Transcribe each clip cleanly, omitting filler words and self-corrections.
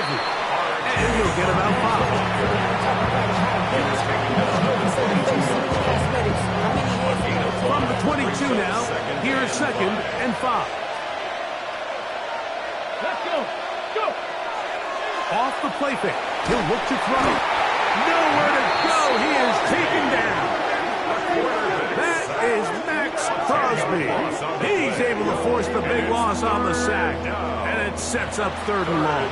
heavy. And he'll get about 5. From the 22 now, here's 2nd and 5. Let's go. Go. Off the play fake. He'll look to throw. Nowhere to go. He is taken down. That is Max Crosby. He's able to force the big loss on the sack. And it sets up 3rd and long.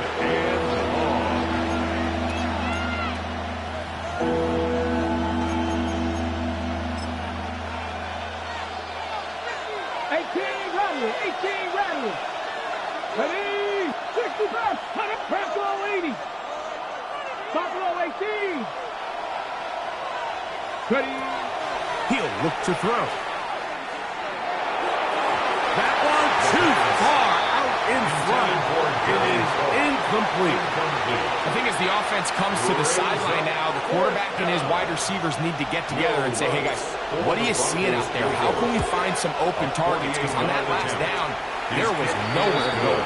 18 rattling. Ready? 65. Back row 80. Top row 18. Ready? He'll look to throw. That one too far out in front. It is incomplete. I think as the offense comes to the sideline now, the quarterback and his wide receivers need to get together and say, hey guys, what are you seeing out there? How can we find some open targets? Because on that last down, there was nowhere to go.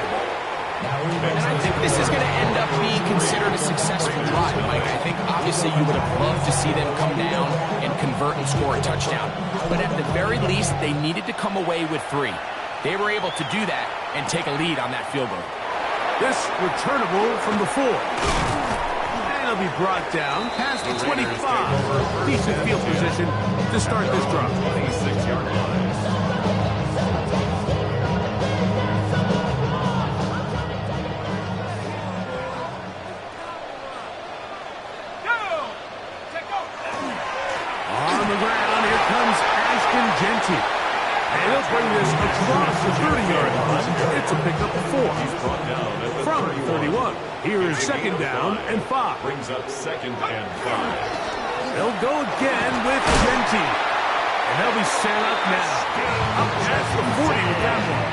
And I think this is going to end up being considered a successful drive, Mike. I think obviously you would have loved to see them come down and convert and score a touchdown. But at the very least, they needed to come away with 3. They were able to do that and take a lead on that field goal. This returnable from the 4. And he'll be brought down past the 25. Decent field position to start this drive. 26-yard line. On the ground, here comes Ashton Genty. And he'll bring this across the 30-yard line. It's a pickup of 4. From 31, here is 2nd down and 5. Brings up 2nd and 5. They'll go again with Genty. And they'll be set up now. Up past the 40 with that one.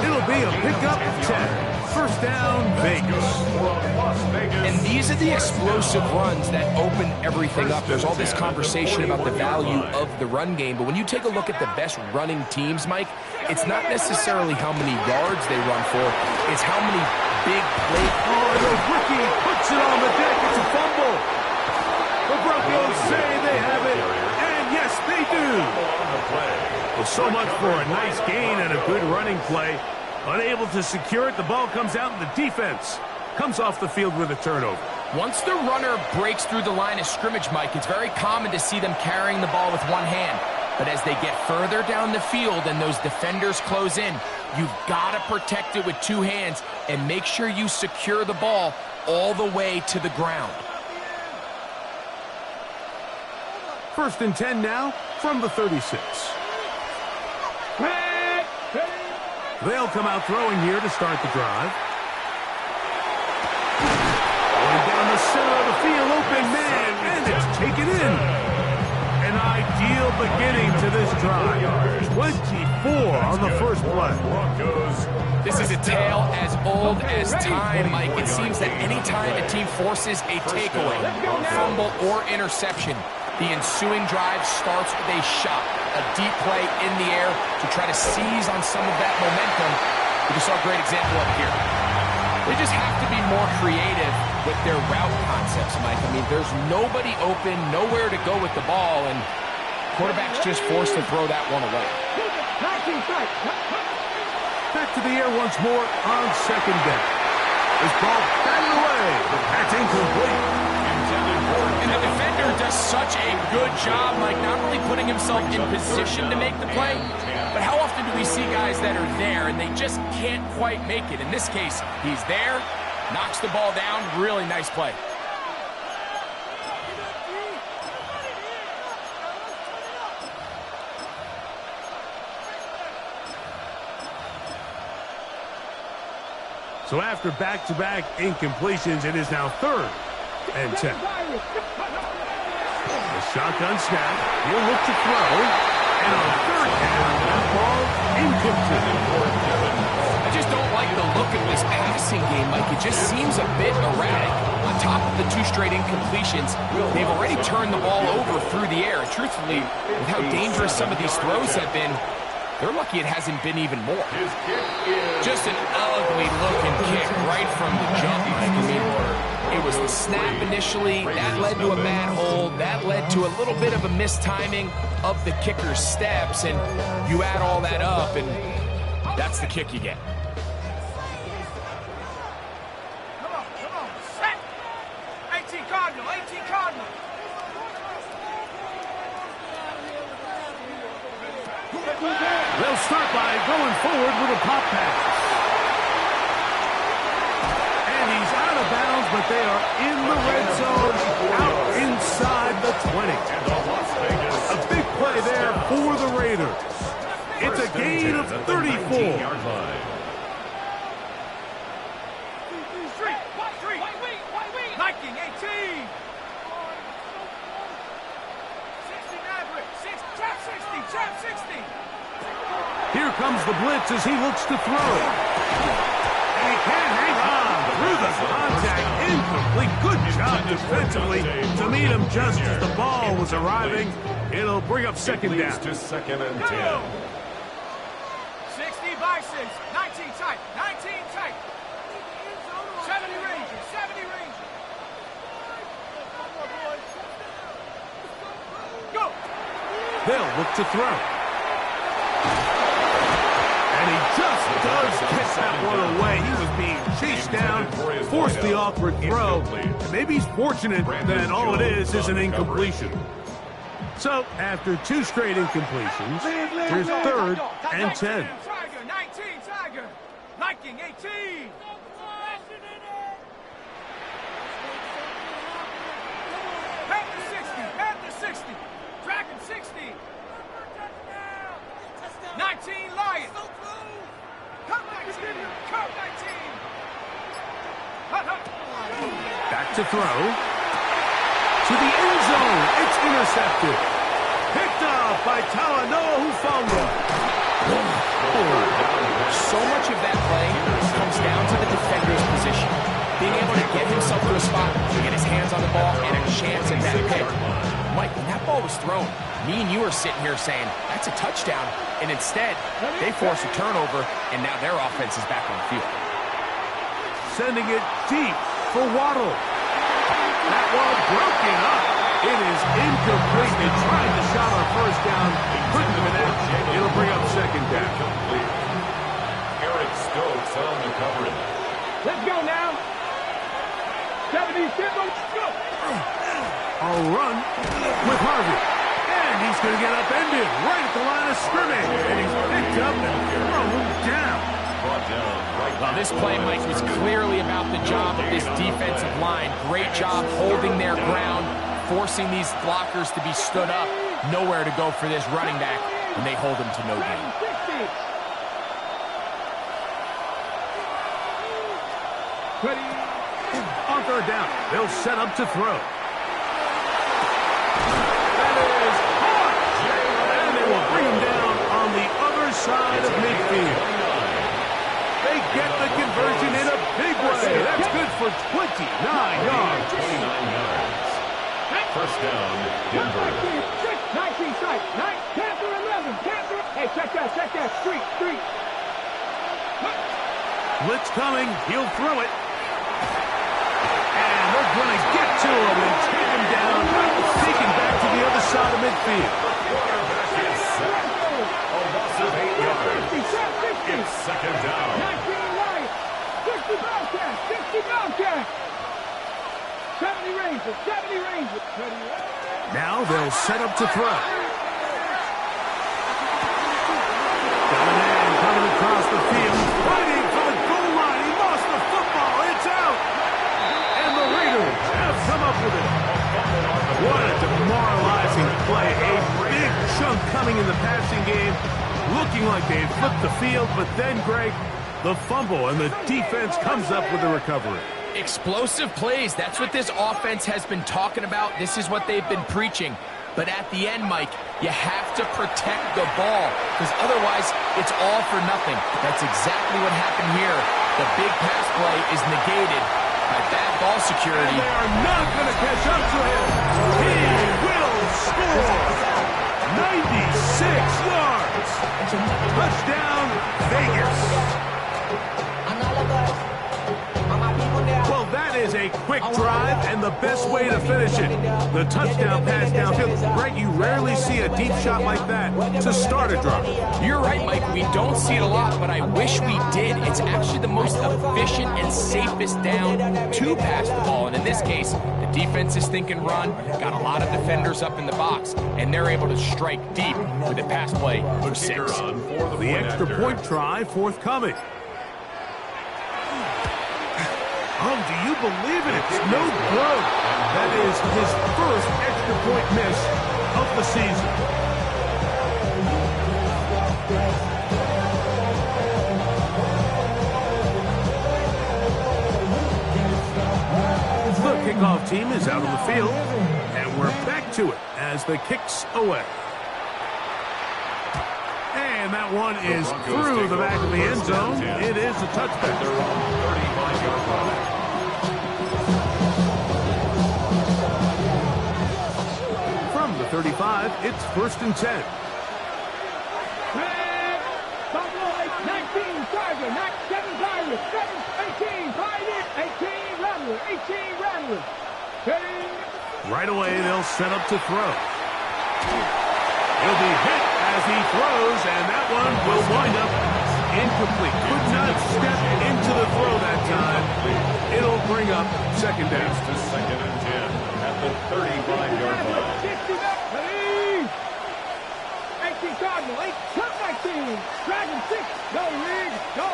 It'll be a pickup of 10. 1st down, Vegas. And these are the explosive runs that open everything up. There's all this conversation about the value of the run game, but when you take a look at the best running teams, Mike, it's not necessarily how many yards they run for, it's how many big plays. Oh, the rookie puts it on the deck. It's a fumble. The Broncos say they have it, and yes, they do. Well, so much for a nice gain and a good running play. Unable to secure it, the ball comes out, and the defense comes off the field with a turnover. Once the runner breaks through the line of scrimmage, Mike, it's very common to see them carrying the ball with one hand. But as they get further down the field and those defenders close in, you've got to protect it with 2 hands and make sure you secure the ball all the way to the ground. 1st and 10 now from the 36. They'll come out throwing here to start the drive. Going down the center of the field, open man, and it's taken in. An ideal beginning to this drive. 24 on the first play. This is a tale as old as time, Mike. It seems that any time a team forces a takeaway, fumble, or interception, the ensuing drive starts with a shot, a deep play in the air to try to seize on some of that momentum. We just saw a great example of it here. They just have to be more creative with their route concepts, Mike. I mean, there's nobody open, nowhere to go with the ball, and quarterback's just forced to throw that one away. Back to the air once more on 2nd down. This ball batted away. That's incomplete. And the defender does such a good job, like not only putting himself in position to make the play, but how often do we see guys that are there and they just can't quite make it? In this case, he's there, knocks the ball down, really nice play. So after back-to-back incompletions, it is now 3rd and 10. The shotgun snap. He'll look to throw. And on 3rd down, that ball incomplete. I just don't like the look of this passing game, Mike. It just seems a bit erratic. On top of the 2 straight incompletions, they've already turned the ball over through the air. And truthfully, with how dangerous some of these throws have been, they're lucky it hasn't been even more. Just an ugly-looking kick right from the jump, Mike. It was the snap initially. That led to a bad hold. That led to a little bit of a mistiming of the kicker's steps. And you add all that up, and that's the kick you get. Come on, set! 18 Cardinal, 18 Cardinal. They'll start by going forward with a pop pass. And he's out of bounds, but they are in the red zone, out inside the 20. A big play there for the Raiders. It's a gain of 34. Viking 18. 60 Maverick. Trap 60. Here comes the blitz as he looks to throw. And he can't hang on through the contact. Incomplete. Good job defensively to meet him just as the ball was arriving. It'll bring up second down. To second and 10. 60 by 6. 19 tight. 70 Rangers. Go. They'll look to throw. And he just does kick that one away. He was being chased down, forced the awkward throw. And maybe he's fortunate that all it is an incompletion. So, after 2 straight incompletions, here's third and 10. Tiger, 19, Tiger. Viking, 18. Panther 60. Dragon 60. 19, Lion. Cut 19. Back to throw. To the end zone. It's intercepted. Picked up by Talanoa Hufanga. So much of that play comes down to the defender's position. Being able to get himself to a spot, get his hands on the ball, and a chance at that pick. Mike, when that ball was thrown, me and you are sitting here saying, that's a touchdown. And instead, they force a turnover, and now their offense is back on the field. Sending it deep for Waddle. That one broken up. It is incomplete. They tried to shot our first down. Couldn't connect. It'll bring up second down. Eric Stokes on the coverage. Let's go now. 70, go. A run with Harvey. And he's going to get upended right at the line of scrimmage. And he's picked up and thrown down. Well, this play, Mike, was clearly about the job of this defensive line. Great job holding their ground, forcing these blockers to be stood up. Nowhere to go for this running back, and they hold him to no gain. On third down, they'll set up to throw. That is hard. And they will bring him down on the other side of midfield. They get the conversion in a big way. That's good for 29 yards. 29 yards. First down, Denver. 19 strike. Panther 11. Hey, check that. Street. Blitz coming. He'll throw it. And they're going to get to him and take him down, taken back to the other side of midfield. A loss of 8 yards. It's second down. 19 Lions. 60 Bobcats. 70 Rangers. Now they'll set up to throw. Got a man coming across the field, fighting for the goal line. He lost the football. It's out. And the Raiders have come up with it. What a demoralizing play. A big chunk coming in the passing game. Looking like they had flipped the field, but then, Greg, the fumble, and the defense comes up with the recovery. Explosive plays. That's what this offense has been talking about. This is what they've been preaching. But at the end, Mike, you have to protect the ball, because otherwise it's all for nothing. That's exactly what happened here. The big pass play is negated by bad ball security. And they are not going to catch up to him. He will score. 96 yards. Touchdown, Vegas. Well, that is a quick drive and the best way to finish it. The touchdown pass downfield. Greg, you rarely see a deep shot like that to start a drive. You're right, Mike. We don't see it a lot, but I wish we did. It's actually the most efficient and safest down to pass the ball. And in this case, the defense is thinking run, got a lot of defenders up in the box, and they're able to strike deep with a pass play for 6. The extra point try forthcoming. Oh, do you believe it? It's no good. That is his first extra point miss of the season. The kickoff team is out on the field, and we're back to it as the kick's away. And that one is through the back of the end zone. It is a touchback. From the 35, it's 1st and 10. Buffalo 19, Charger, 7 Tigers, 18, Pioneers, 18, Rattler, 18, Rattler. Right away, they'll set up to throw. He'll be hit as he throws, and that one will wind up incomplete. Could not step into the throw that time. It'll bring up 2nd down. To 2nd and 10 at the 35-yard line. 18 Cardinal, 8, 19, Dragon 6, go, League, go.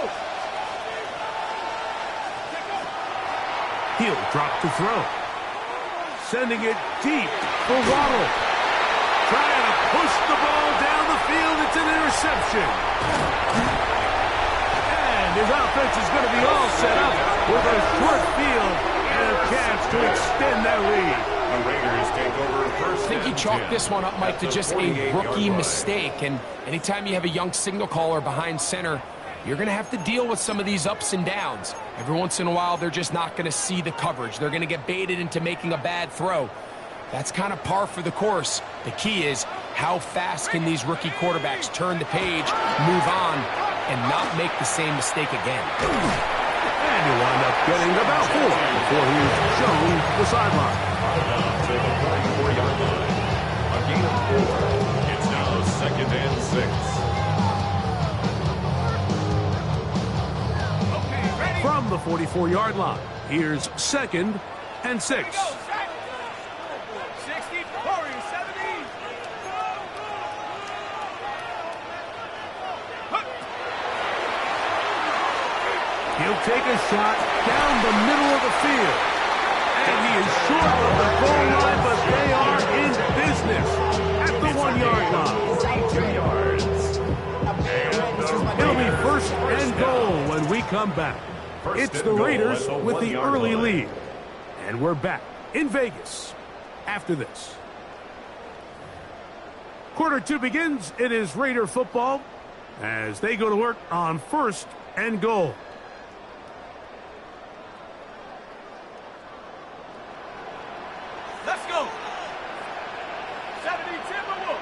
He'll drop to throw. Sending it deep for Waddle. Trying to push the ball down the field. It's an interception. And his offense is going to be all set up with a short field and a chance to extend that lead. The Raiders take over first. I think he chalked this one up, Mike, to just a rookie mistake. And anytime you have a young signal caller behind center, you're going to have to deal with some of these ups and downs. Every once in a while, they're just not going to see the coverage. They're going to get baited into making a bad throw. That's kind of par for the course. The key is how fast can these rookie quarterbacks turn the page, move on, and not make the same mistake again. And he'll wind up getting about 4 before he's shown the sideline. Down to the 44-yard line. A gain of 4. It's now 2nd and 6. From the 44-yard line, here's 2nd and 6. He'll take a shot down the middle of the field. And he is short of the goal line, but they are in business at the 1-yard line. It'll be 1st and goal when we come back. It's the Raiders with the early lead. And we're back in Vegas after this. Quarter 2 begins. It is Raider football as they go to work on 1st and goal. Let's go. 70 Timberwolves.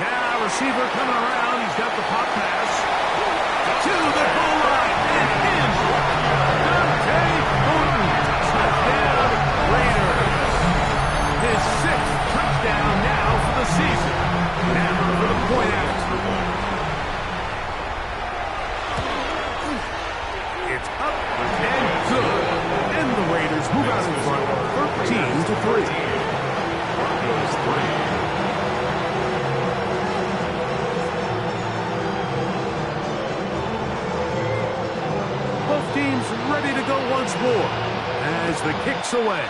Now receiver coming around. He's got the pop pass to the goal line and in. Dante Gordon. Touchdown Raiders. His 6th touchdown now for the season. Now for the point after. It's up and good. And the Raiders move out in front 13-3. Both teams ready to go once more as the kick's away.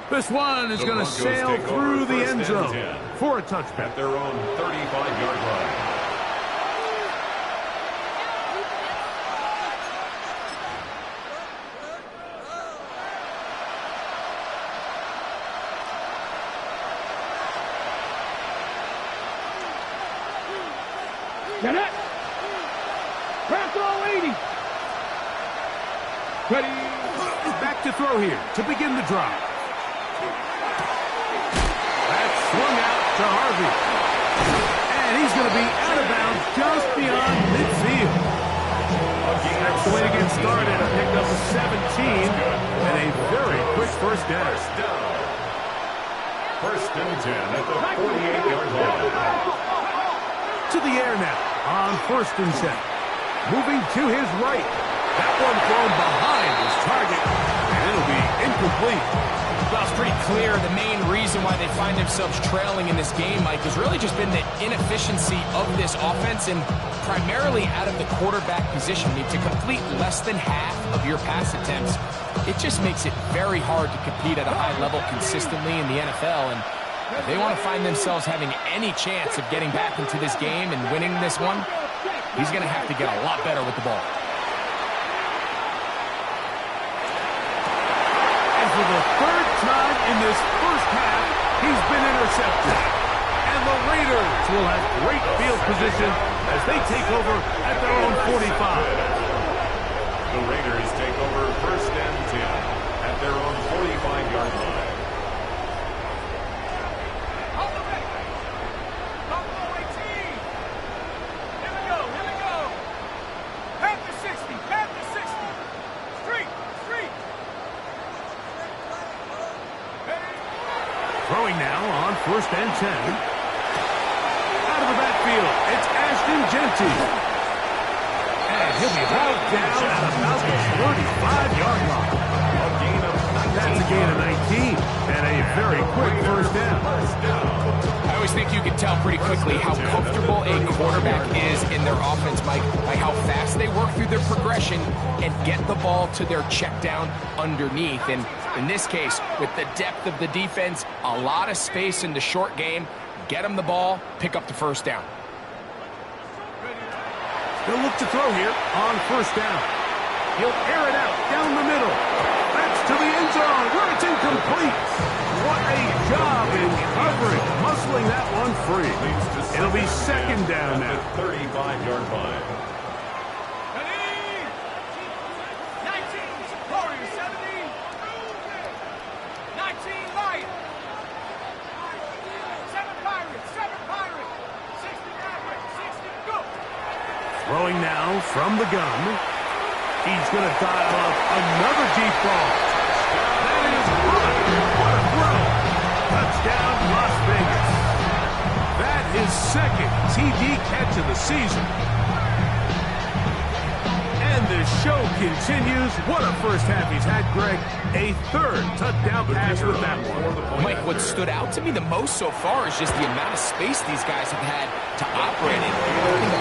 This one is going to sail through the end zone for a touchback. At their own 35-yard line. Get it. Crack roll 80. Ready. Back to throw here to begin the drive. That's swung out to Harvey. And he's going to be out of bounds just and a very quick first down. First and 10 at the 48-yard line. To the air now on first and 10. Moving to his right. That one thrown behind his target, and it'll be incomplete. Well, it's pretty clear the main reason why they find themselves trailing in this game, Mike, has really just been the inefficiency of this offense and primarily out of the quarterback position. I mean, to complete less than half of your pass attempts, it just makes it very hard to compete at a high level consistently in the NFL. And if they want to find themselves having any chance of getting back into this game and winning this one, he's going to have to get a lot better with the ball. For the third time in this first half, he's been intercepted. And the Raiders will have great field position as they take over at their own 45. The Raiders take over first and 10 at their own 45-yard line. Throwing now on first and 10. Out of the backfield, it's Ashton Genty. And he'll be hauled down at about the 35-yard line. That's a gain of 19 and a very quick first down. I always think you can tell pretty quickly how comfortable a quarterback is in their offense, Mike, by how fast they work through their progression and get the ball to their check down underneath. And in this case, with the depth of the defense, a lot of space in the short game, get them the ball, pick up the first down. He'll look to throw here on first down. He'll air it out down the middle. That's to the end zone where it's incomplete. What a job in covering, muscling that one free. It'll be second down now. 35-yard line. Throwing now from the gun. He's going to dial up another deep ball. That is good. What a throw. Touchdown, Las Vegas. That is second TD catch of the season. And the show continues. What a first half he's had, Greg. A third touchdown pass with that one. Mike, what stood out to me the most so far is just the amount of space these guys have had to operate in.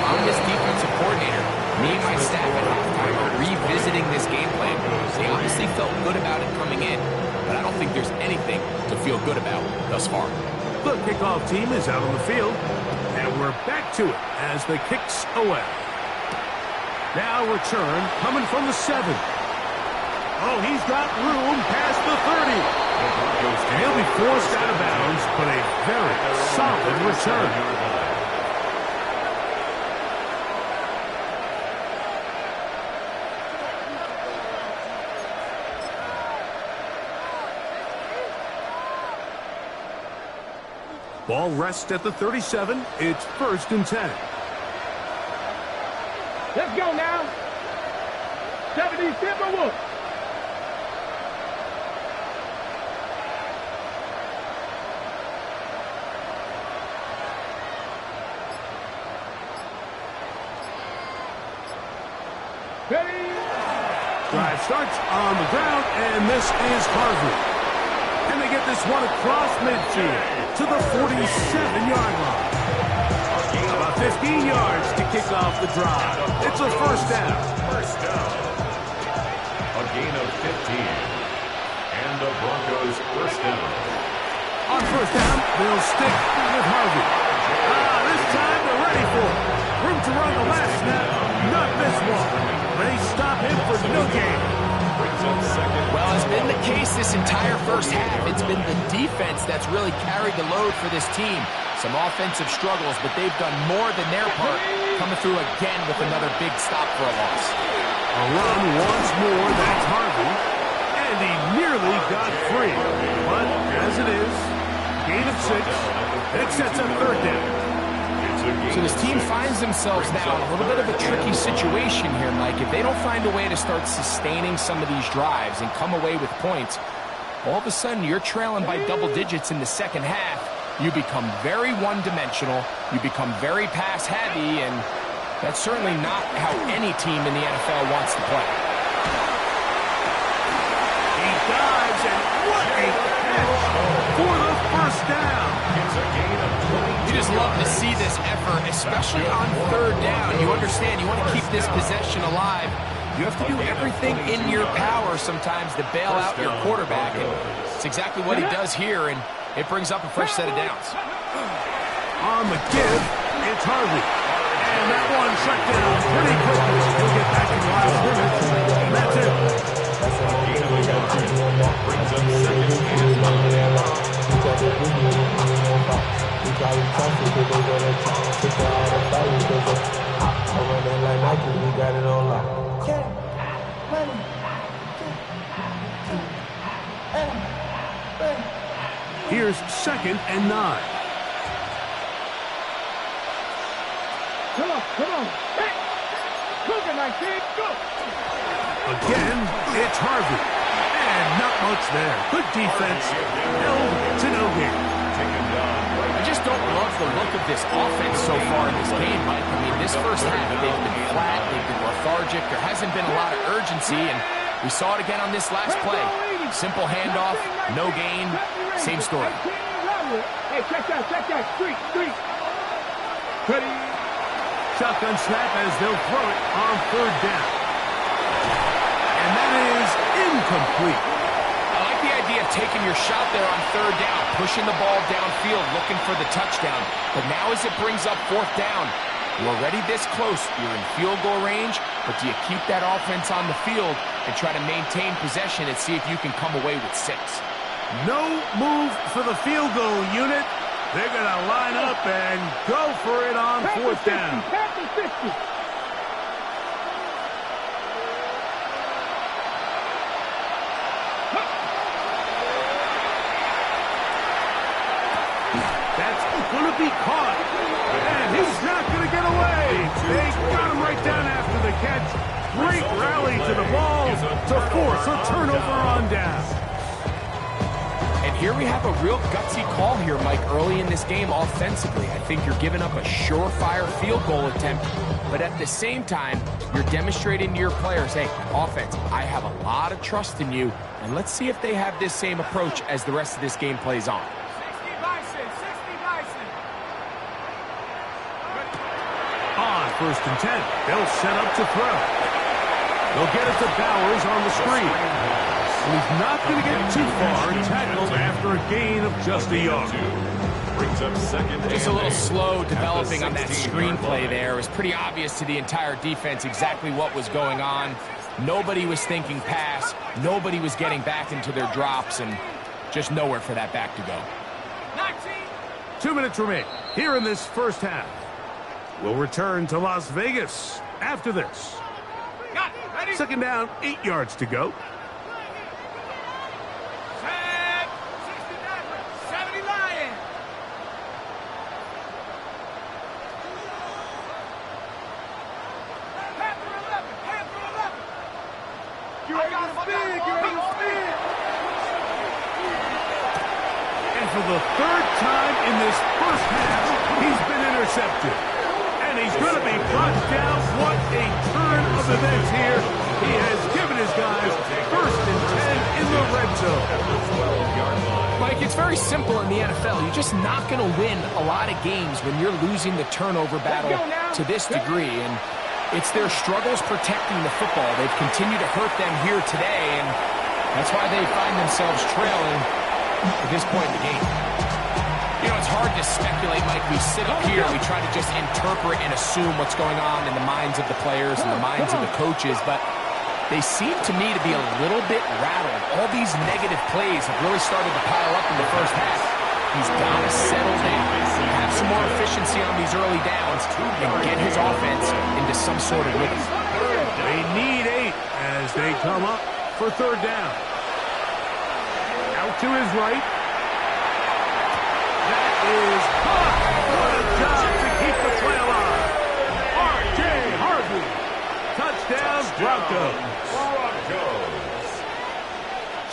I'm this defensive coordinator. Me and my staff at halftime are revisiting this game plan. They obviously felt good about it coming in, but I don't think there's anything to feel good about thus far. The kickoff team is out on the field, and we're back to it as the kicks away. Now return coming from the 7. Oh, he's got room past the 30. And he'll be forced out of bounds, but a very solid return. Ball rests at the 37. It's first and 10. Let's go now. 70 Timberwolves. Ready? Drive starts on the ground, and this is Harvey. And they get this one across midfield to the 47-yard line. About 15 yards to kick off the drive. It's a first down. First down. A gain of 15. And the Broncos first down. On first down, they'll stick with Harvey. This time they're ready for it. Room to run the last snap. Not this one. They stop him for no gain. Well, it's been the case this entire first half. It's been the defense that's really carried the load for this team. Some offensive struggles, but they've done more than their part, coming through again with another big stop for a loss. A run once more, that's Harvey. And he nearly got free. But as it is, gain of 6, it sets up third down. It's a So this team finds themselves now in a little bit of a tricky situation here, Mike. If they don't find a way to start sustaining some of these drives and come away with points, all of a sudden you're trailing by double digits in the second half. You become very one-dimensional. You become very pass-heavy, and that's certainly not how any team in the NFL wants to play. He dives, and what a catch for the first down. It's a gain of 20. You just love to see this effort, especially on third down. You understand, you want to keep this possession alive. You have to do everything in your power sometimes to bail out your quarterback, and it's exactly what he does here, and it brings up a fresh set of downs. On the give, it's Harvey. And that one shut down pretty quickly. He'll get back in the last minute, and that's it. Gain of 11 brings up second and 9. Here's second and 9. Come on. Hey! Cougar 19, go! Again, it's Harvey. And not much there. Good defense. Held to no gain. I just don't love the look of this offense so far in this game, Mike. I mean, this first half, they've been flat, they've been lethargic. There hasn't been a lot of urgency, and we saw it again on this last play. Simple handoff, no gain, same story. Hey, check that. Street. Ready. Shotgun snap as they'll throw it on third down. And that is incomplete. I like the idea of taking your shot there on third down, pushing the ball downfield, looking for the touchdown. But now as it brings up fourth down, you're already this close. You're in field goal range, but do you keep that offense on the field and try to maintain possession and see if you can come away with 6? No move for the field goal unit. They're going to line up and go for it on fourth down. Panther 60. That's going to be caught. And he's not going to get away. They got him right down after the catch. Great rally to the ball to force a turnover on down. And here we have a real gutsy call here, Mike, early in this game offensively. I think you're giving up a surefire field goal attempt, but at the same time, you're demonstrating to your players, hey, offense, I have a lot of trust in you, and let's see if they have this same approach as the rest of this game plays on. 60 Bison. On first and 10, they'll set up to throw. They'll get it to Bowers on the screen. He's not going to get too far, tackled after a gain of just a yard. Brings up second. Just a little slow developing on that screenplay there. It was pretty obvious to the entire defense exactly what was going on. Nobody was thinking pass. Nobody was getting back into their drops, and just nowhere for that back to go. 2 minutes remain here in this first half. We'll return to Las Vegas after this. Second down, 8 yards to go. For the third time in this first half, he's been intercepted. And he's going to be brought down. What a turn of events here. He has given his guys first and 10 in the red zone. Mike, it's very simple in the NFL. You're just not going to win a lot of games when you're losing the turnover battle to this degree. And it's their struggles protecting the football. They've continued to hurt them here today, and that's why they find themselves trailing at this point in the game. You know, it's hard to speculate, Mike. We sit up here, we try to just interpret and assume what's going on in the minds of the players and the minds of the coaches, but they seem to me to be a little bit rattled. All these negative plays have really started to pile up in the first half. He's got to settle down, have some more efficiency on these early downs, and get his offense into some sort of rhythm. They need 8 as they come up for third down. Out to his right. That is hot. What a job to keep the play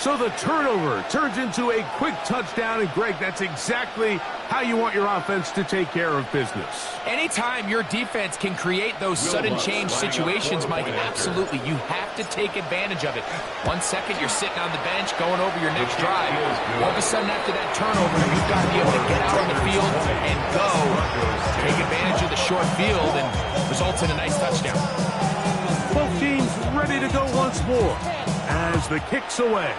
So the turnover turns into a quick touchdown, and Greg, that's exactly how you want your offense to take care of business. Anytime your defense can create those sudden change situations, Mike, absolutely, you have to take advantage of it. 1 second, you're sitting on the bench going over your next drive. All of a sudden, after that turnover, you've got to be able to get out on the field and go. Take advantage of the short field and results in a nice touchdown. Both teams ready to go once more as the kick's away.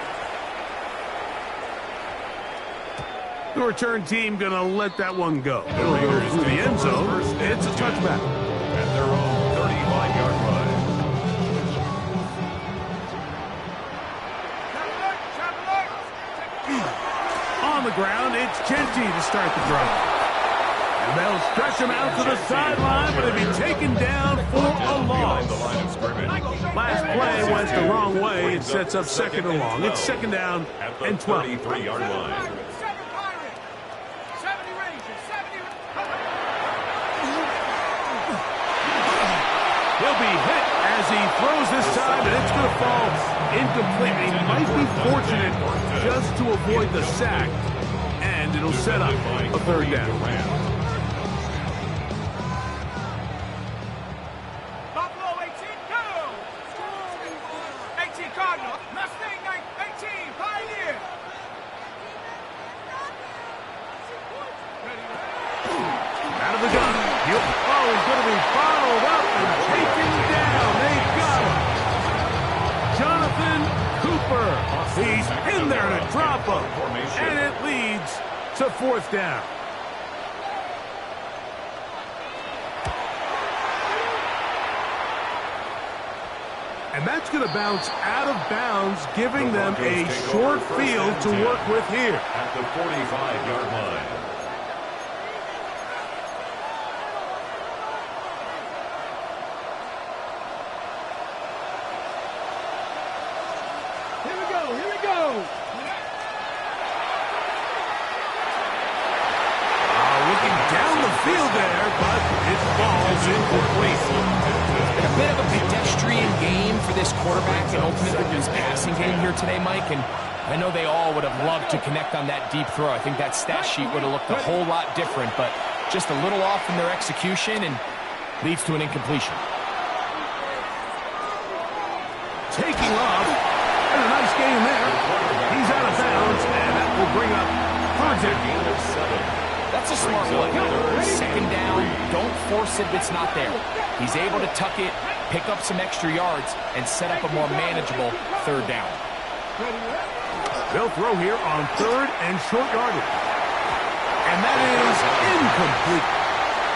The return team going to let that one go. It'll go through the end zone. It's a touchback. At their own 35-yard line. On the ground, it's Genty to start the drive. And they'll stretch him out to the sideline, but he'll be taken down for a loss. Last play went the wrong way. It sets up second and long. It's second down and 12. 33-yard line. He'll be hit as he throws this time, and it's going to fall incomplete. He might be fortunate just to avoid the sack, and it'll set up a third down. He's in there to drop him, and it leads to fourth down. And that's going to bounce out of bounds, giving them a short field to work with here. At the 45-yard line. Field there, but it falls incomplete. A bit of a pedestrian game for this quarterback and ultimately his passing game here today, Mike. And I know they all would have loved to connect on that deep throw. I think that stat sheet would have looked a whole lot different, but just a little off in their execution and leads to an incompletion. Taking off, and a nice gain there. He's out of bounds, and that will bring up third down. That's a smart play. Second down, don't force it if it's not there. He's able to tuck it, pick up some extra yards, and set up a more manageable third down. They'll throw here on third and short yardage. And that is incomplete.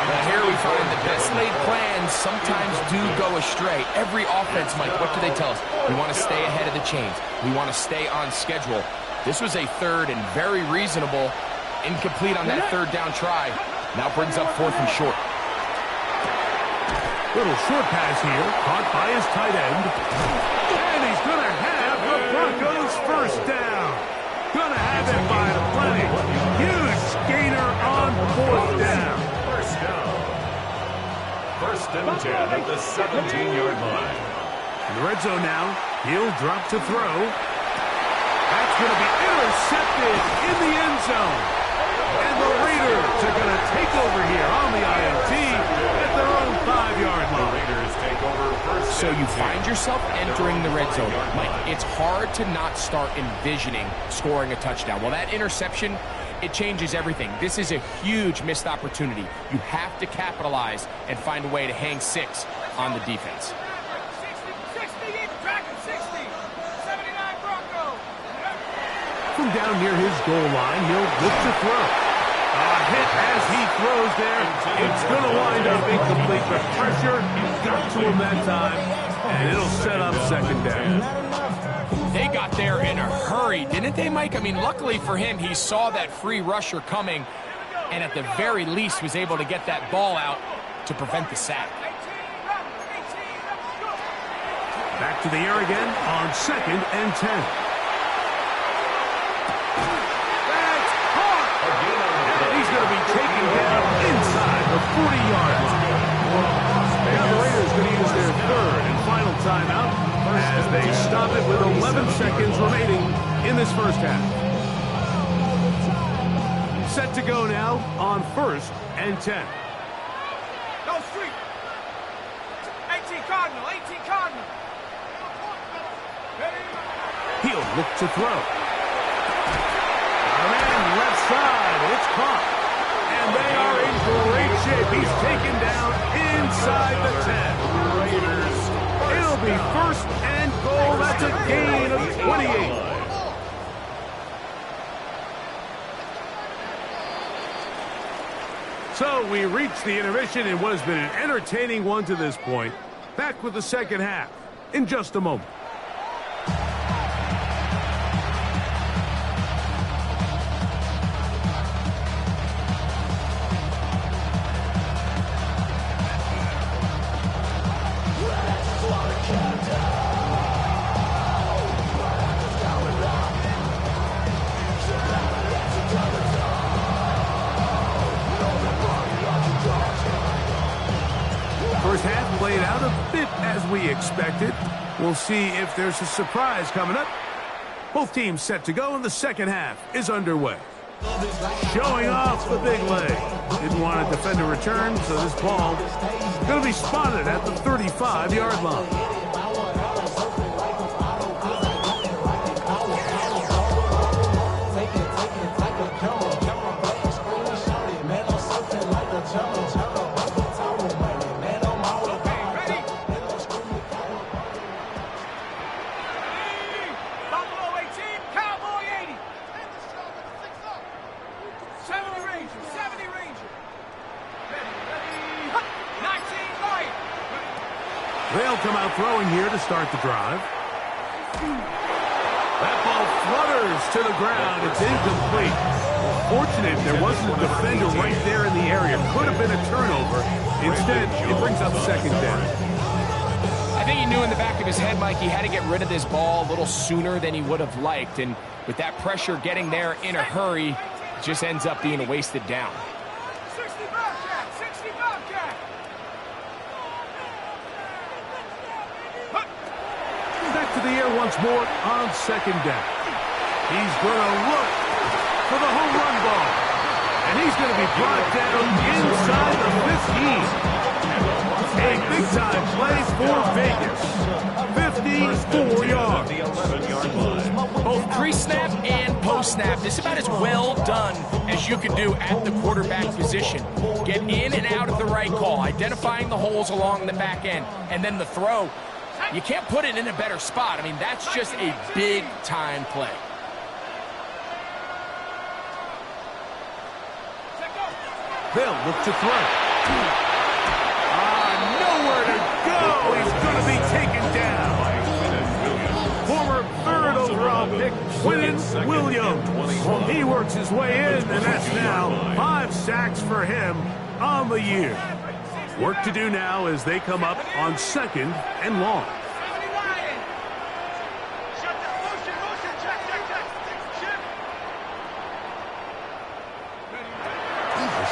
Well, here we find the best laid plans sometimes do go astray. Every offense, Mike, what do they tell us? We want to stay ahead of the chains. We want to stay on schedule. This was a third and very reasonable. Incomplete on that third down try. Now brings up fourth and short. Little short pass here, caught by his tight end. And he's going to have the Broncos first down. Going to have it by plenty. Huge gainer on fourth down. First down. First and 10 at the 17-yard line. In the red zone now, he'll drop to throw. That's going to be intercepted in the end zone. And the Raiders are going to take over here on the INT at their own 5-yard line. The Raiders take over first. So you find yourself entering the red zone. Mike, it's hard to not start envisioning scoring a touchdown. Well, that interception, it changes everything. This is a huge missed opportunity. You have to capitalize and find a way to hang 6 on the defense. From down near his goal line, he'll look to throw. Hit as he throws there. It's going to wind up incomplete, but pressure got to him that time, and it'll set up second down. They got there in a hurry, didn't they, Mike? I mean, luckily for him, he saw that free rusher coming, and at the very least was able to get that ball out to prevent the sack. Back to the air again on second and 10. Going to be taken down inside the 40-yard line. Now the Raiders going to use their third and final timeout as they stop it with 11 seconds remaining in this first half. Set to go now on 1st and 10. Go street. 18 Cardinal, 18 Cardinal. He'll look to throw. Man, left side, it's caught. And they are in great shape. He's taken down inside the 10. It'll be 1st and goal. That's a gain of 28. So we reach the intermission in what has been an entertaining one to this point. Back with the second half in just a moment. First half played out a bit as we expected. We'll see if there's a surprise coming up. Both teams set to go, and the second half is underway. Showing off the big leg. Didn't want to defend a return, so this ball is going to be spotted at the 35-yard line. They'll come out throwing here to start the drive. That ball flutters to the ground. It's incomplete. Fortunate there wasn't a defender right there in the area. Could have been a turnover. Instead, it brings up second down. I think he knew in the back of his head, Mike, he had to get rid of this ball a little sooner than he would have liked. And with that pressure getting there in a hurry, it just ends up being a wasted down. 60 Bobcat, 60 Bobcat. Back to the air once more on second down. He's going to look for the home run ball. And he's going to be brought down inside the 15. A big-time play for Vegas. 54 yards. Both pre-snap and post-snap, this is about as well done as you can do at the quarterback position. Get in and out of the right call, identifying the holes along the back end, and then the throw. You can't put it in a better spot. I mean, that's just a big-time play. They'll look to throw. Nowhere to go. He's going to be taken down. Former 3rd overall pick, Quinnen Williams. He works his way in, and that's now 5 sacks for him on the year. Work to do now as they come up on 2nd and long.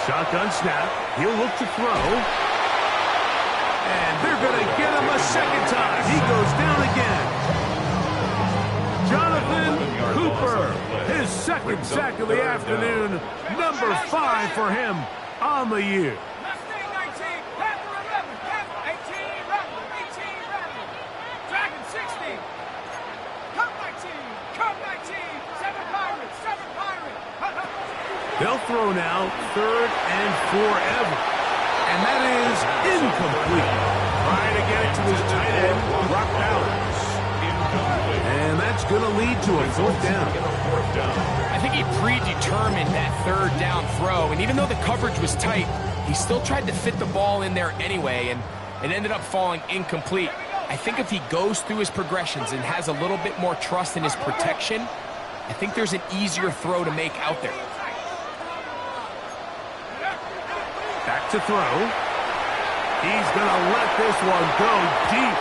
Shotgun snap. He'll look to throw. And they're going to get him a second time. He goes down again. Jonathan Cooper, his 2nd sack of the afternoon. Number 5 for him on the year. They'll throw now 3rd and forever. And that is incomplete. Trying to get it to his tight end, Brock Bowers. And that's going to lead to a 4th down. I think he predetermined that 3rd down throw, and even though the coverage was tight, he still tried to fit the ball in there anyway, and it ended up falling incomplete. I think if he goes through his progressions and has a little bit more trust in his protection, I think there's an easier throw to make out there. Back to throw. He's going to let this one go deep.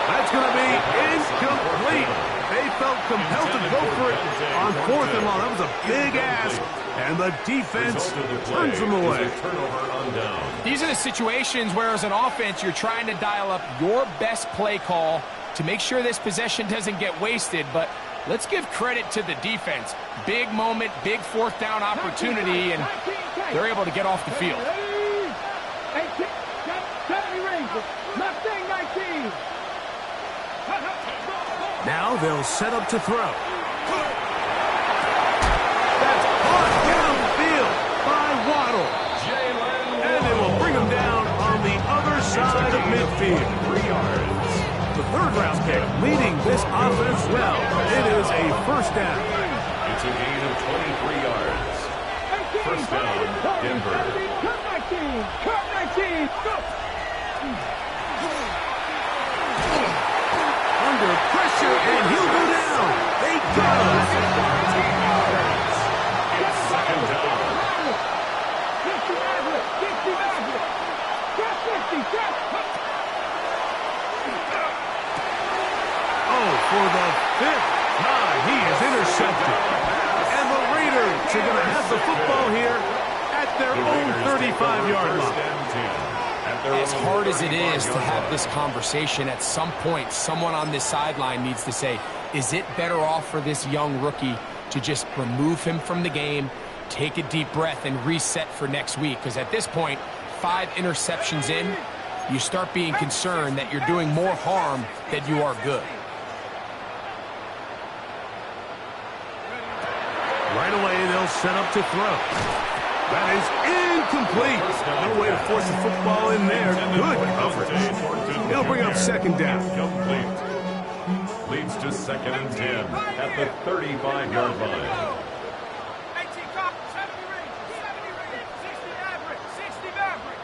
That's going to be incomplete. They felt compelled to go for it on 4th and long. That was a big ask, and the defense turns them away. These are the situations where, as an offense, you're trying to dial up your best play call to make sure this possession doesn't get wasted, but Let's give credit to the defense. Big moment, big fourth down opportunity, and they're able to get off the field. 18, 70 Rangers, Mustang 19. Now they'll set up to throw. That's caught downfield by Waddle. And they will bring him down on the other side of midfield. 3 yards. The third-round pick leading this offense well. It is a first down. It's a gain of 23 yards. First down, Denver. Cut 19, cut 19, go. Under pressure, and he'll go down. They got him. It's second down. 50 average, 50 average. Cut 50, cut. Oh, for the fifth time, he is intercepted. And the Raiders are going to have the football here at their own 35-yard line. As hard as it is to have this conversation, at some point, someone on this sideline needs to say, is it better off for this young rookie to just remove him from the game, take a deep breath, and reset for next week? Because at this point, 5 interceptions in, you start being concerned that you're doing more harm than you are good. Right away, they'll set up to throw. That is incomplete. No way to force the football in there. Good coverage. He'll bring up second down. Complete. Leads to second and 10 at the 35-yard line. 18 cop, 70 range, 60 average, 60 average.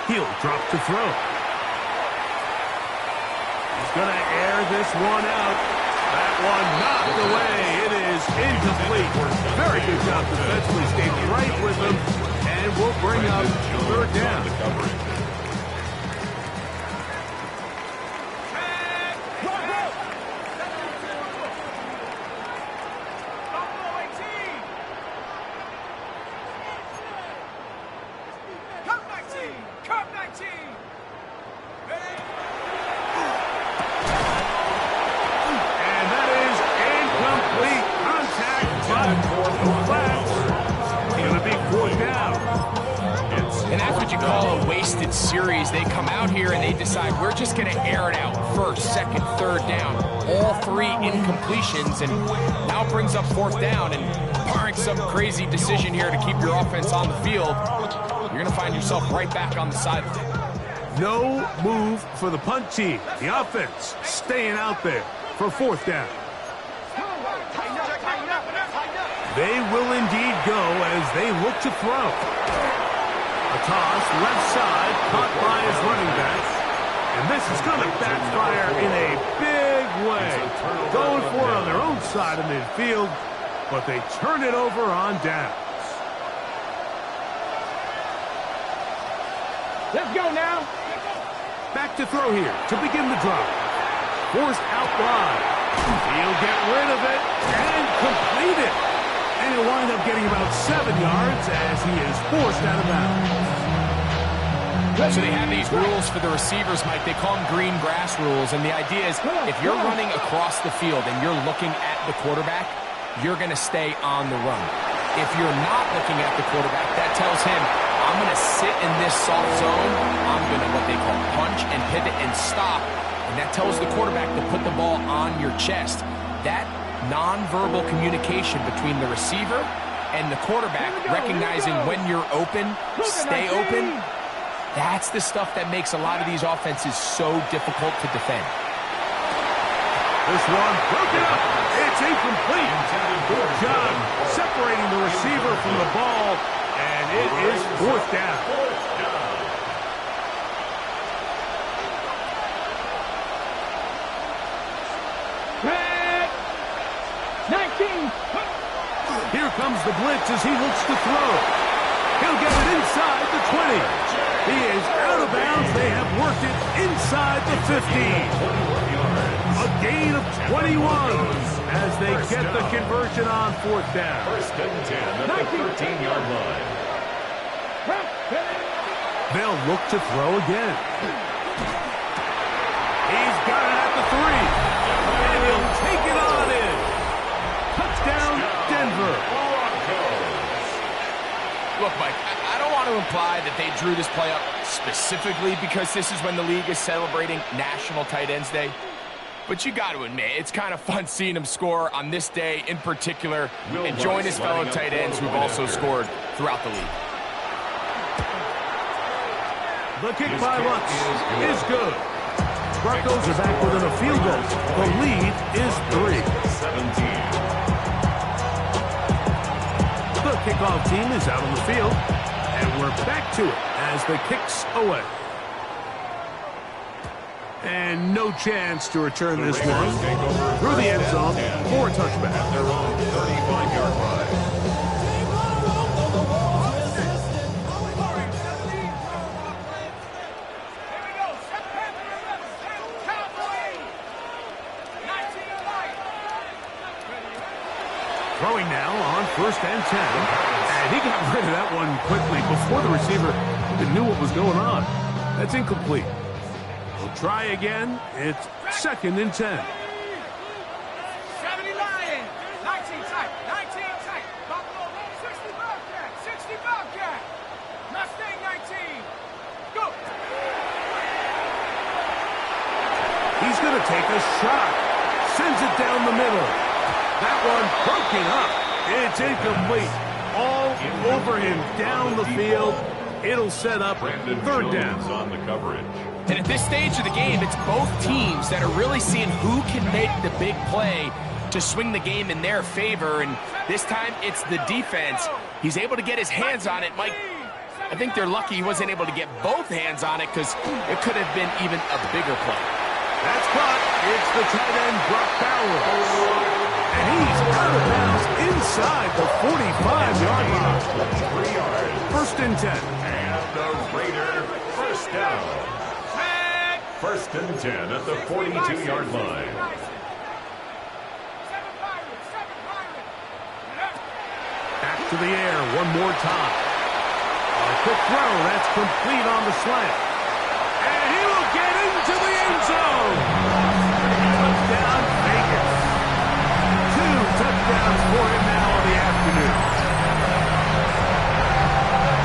He'll drop to throw. He's going to air this one out. That one knocked away. It is incomplete. Very good job defensively. Stayed right with him. And we'll bring up third down. Cup 19. And that's what you call a wasted series. They come out here and they decide we're just going to air it out first, second, third down. All 3 incompletions, and now it brings up fourth down. And barring some crazy decision here to keep your offense on the field, you're going to find yourself right back on the sideline. No move for the punt team. The offense staying out there for fourth down. They will indeed go as they look to throw. A toss left side caught by his running back. And this is going to backfire in a big way. Going for it on their own side of midfield, but they turn it over on downs. Let's go now. Back to throw here to begin the drive. Forced out wide. He'll get rid of it and complete it. And he'll wind up getting about 7 yards as he is forced out of bounds. So they have these rules for the receivers, Mike. They call them green grass rules. And the idea is if you're running across the field and you're looking at the quarterback, you're going to stay on the run. If you're not looking at the quarterback, that tells him, I'm going to sit in this soft zone. I'm going to what they call punch and pivot and stop. And that tells the quarterback to put the ball on your chest. That nonverbal communication between the receiver and the quarterback, recognizing when you're open, stay open, that's the stuff that makes a lot of these offenses so difficult to defend. This one broken up. It's incomplete. Good job separating the receiver from the ball, and it is fourth down. 19. Here comes the blitz as he looks to throw. He'll get it inside the 20. He is out of bounds. They have worked it inside the 15. A gain of 21 as they get the conversion on fourth down. First and 10 at the 13-yard line. They'll look to throw again. He's got it at the 3. And he'll take Look, Mike, I don't want to imply that they drew this play up specifically because this is when the league is celebrating National Tight Ends Day. But you got to admit, it's kind of fun seeing him score on this day in particular and join his fellow tight ends who've also scored throughout the league. The kick by Lutz is good. Broncos are back within a field goal. The lead is 3. 17. The kickoff team is out on the field, and we're back to it as the kick's away. And no chance to return this one through the end zone for a touchback. At their own 35-yard line. Throwing now on 1st and 10. And he got rid of that one quickly before the receiver even knew what was going on. That's incomplete. We'll try again. It's 2nd and 10. 70 Lions, 19 tight, 19 tight. Buffalo, 60 Bobcat, 60 Bobcat. Mustang 19. Go. He's going to take a shot. Sends it down the middle. That one broken up. It's incomplete. All over him down the field. It'll set up 3rd down. On the coverage. And at this stage of the game, it's both teams that are really seeing who can make the big play to swing the game in their favor. And this time, it's the defense. He's able to get his hands on it. Mike, I think they're lucky he wasn't able to get both hands on it because it could have been even a bigger play. That's caught. It's the tight end, Brock Bowers. And he's out of bounds inside the 45-yard line. 3 yards. 1st and 10. And the Raider 1st down. 1st and 10 at the 42-yard line. Back to the air one more time. A quick throw. That's complete on the slant. And he will get into the end zone. Touchdown, Vegas. 2 touchdowns for him now on the afternoon.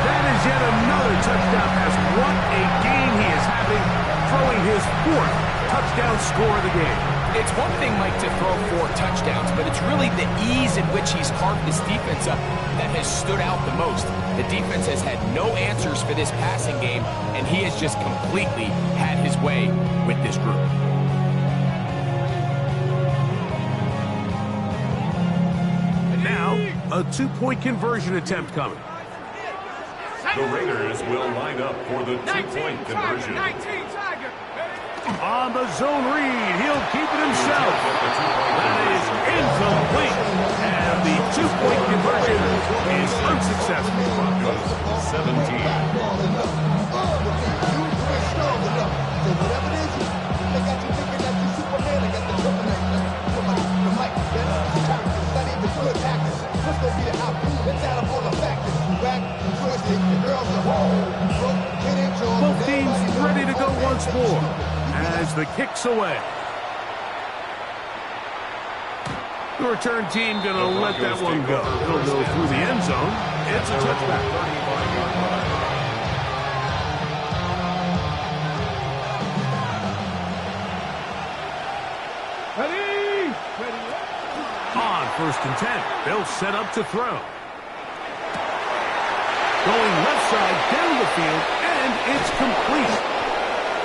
That is yet another touchdown pass. What a game he is having, throwing his 4th touchdown score of the game. It's one thing, Mike, to throw 4 touchdowns, but it's really the ease in which he's carved this defense up that has stood out the most. The defense has had no answers for this passing game, and he has just completely had his way with this group. And now, a 2-point conversion attempt coming. The Raiders will line up for the 2-point conversion. 19 Tiger. On the zone read, he'll keep it himself. That is incomplete. And the 2-point conversion is unsuccessful. 17. Both teams ready to go once more as the kick's away. The return team going to let that one go. It'll go through the end zone. It's a touchback. Ready? On 1st and 10, they'll set up to throw. Going left side down the field, and it's complete.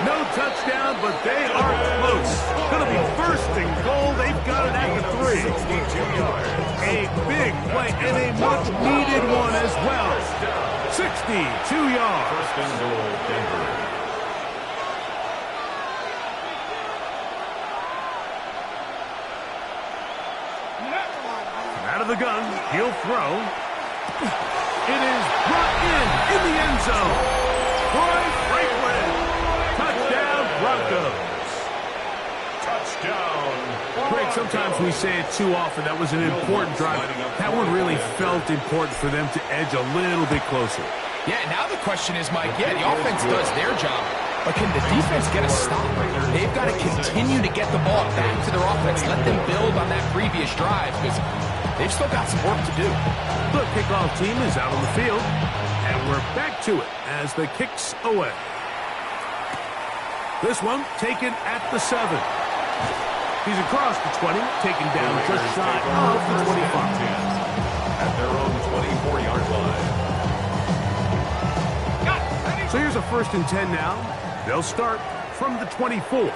No touchdown, but they are close. Going to be 1st and goal. They've got it at the 3. A big play and a much-needed one as well. 62 yards. 1st and goal, Denver. Out of the gun, he'll throw. It is brought in the end zone. Troy Franklin. Touchdown, Broncos. Touchdown. Greg, sometimes we say it too often. That was an important drive. That one really felt important for them to edge a little bit closer. Yeah, now the question is, Mike, the offense does their job, but can the defense get a stop? They've got to continue to get the ball back to their offense. Let them build on that previous drive, because they've still got some work to do. The kickoff team is out on the field, and we're back to it as the kick's away. This one taken at the 7. He's across the 20, taken down just shy of the 25. At their own 24-yard line. So here's a 1st and 10 now. They'll start from the 24.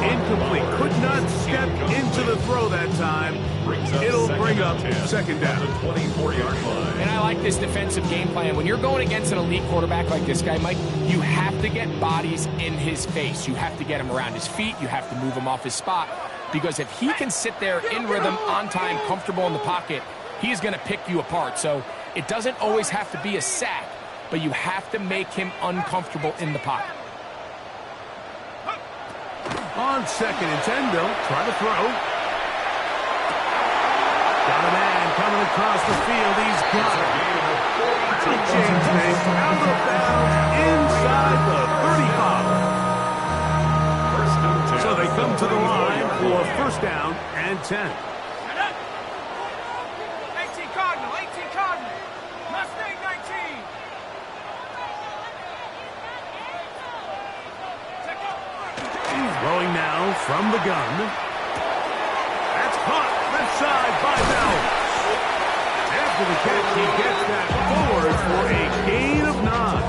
Incomplete. Could not step into the throw that time. It'll bring up 2nd down. 24-yard line. And I like this defensive game plan. When you're going against an elite quarterback like this guy, Mike, you have to get bodies in his face. You have to get him around his feet. You have to move him off his spot. Because if he can sit there in rhythm, on time, comfortable in the pocket, he is going to pick you apart. So it doesn't always have to be a sack, but you have to make him uncomfortable in the pocket. On 2nd and 10, they'll try to throw. Got a man coming across the field. He's got it. Change things out of bounds inside the 35. So they come to the line for 1st down and 10. 18 Cardinal, 18 Cardinal. Mustang 19. Throwing now from the gun. That's caught left side by Bell. After the catch, he gets that forward for a gain of 9.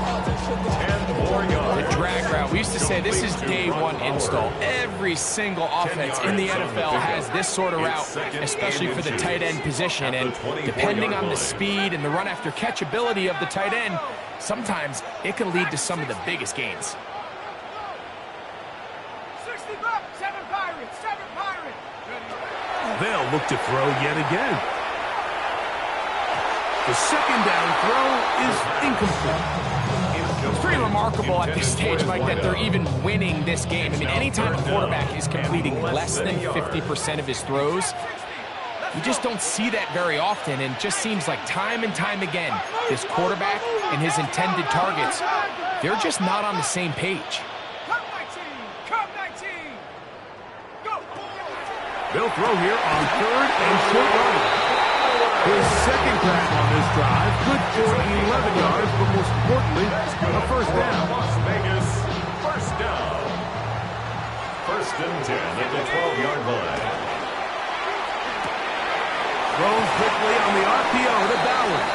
10 more yards. The drag route. We used to say this is day one install. Every single offense in the NFL has this sort of route, especially for the tight end position. And depending on the speed and the run after catch ability of the tight end, sometimes it can lead to some of the biggest gains. They'll look to throw yet again. The 2nd down throw is incomplete. It's pretty remarkable at this stage, Mike, that they're even winning this game. I mean, anytime a quarterback is completing less than 50% of his throws, you just don't see that very often, and it just seems like time and time again, this quarterback and his intended targets, they're just not on the same page. They'll throw here on 3rd and short right. His 2nd grab on this drive, good for 11 yards, but most importantly, a 1st down. Las Vegas, 1st down. 1st and 10 at the 12-yard line. Throws quickly on the RPO to Ballard.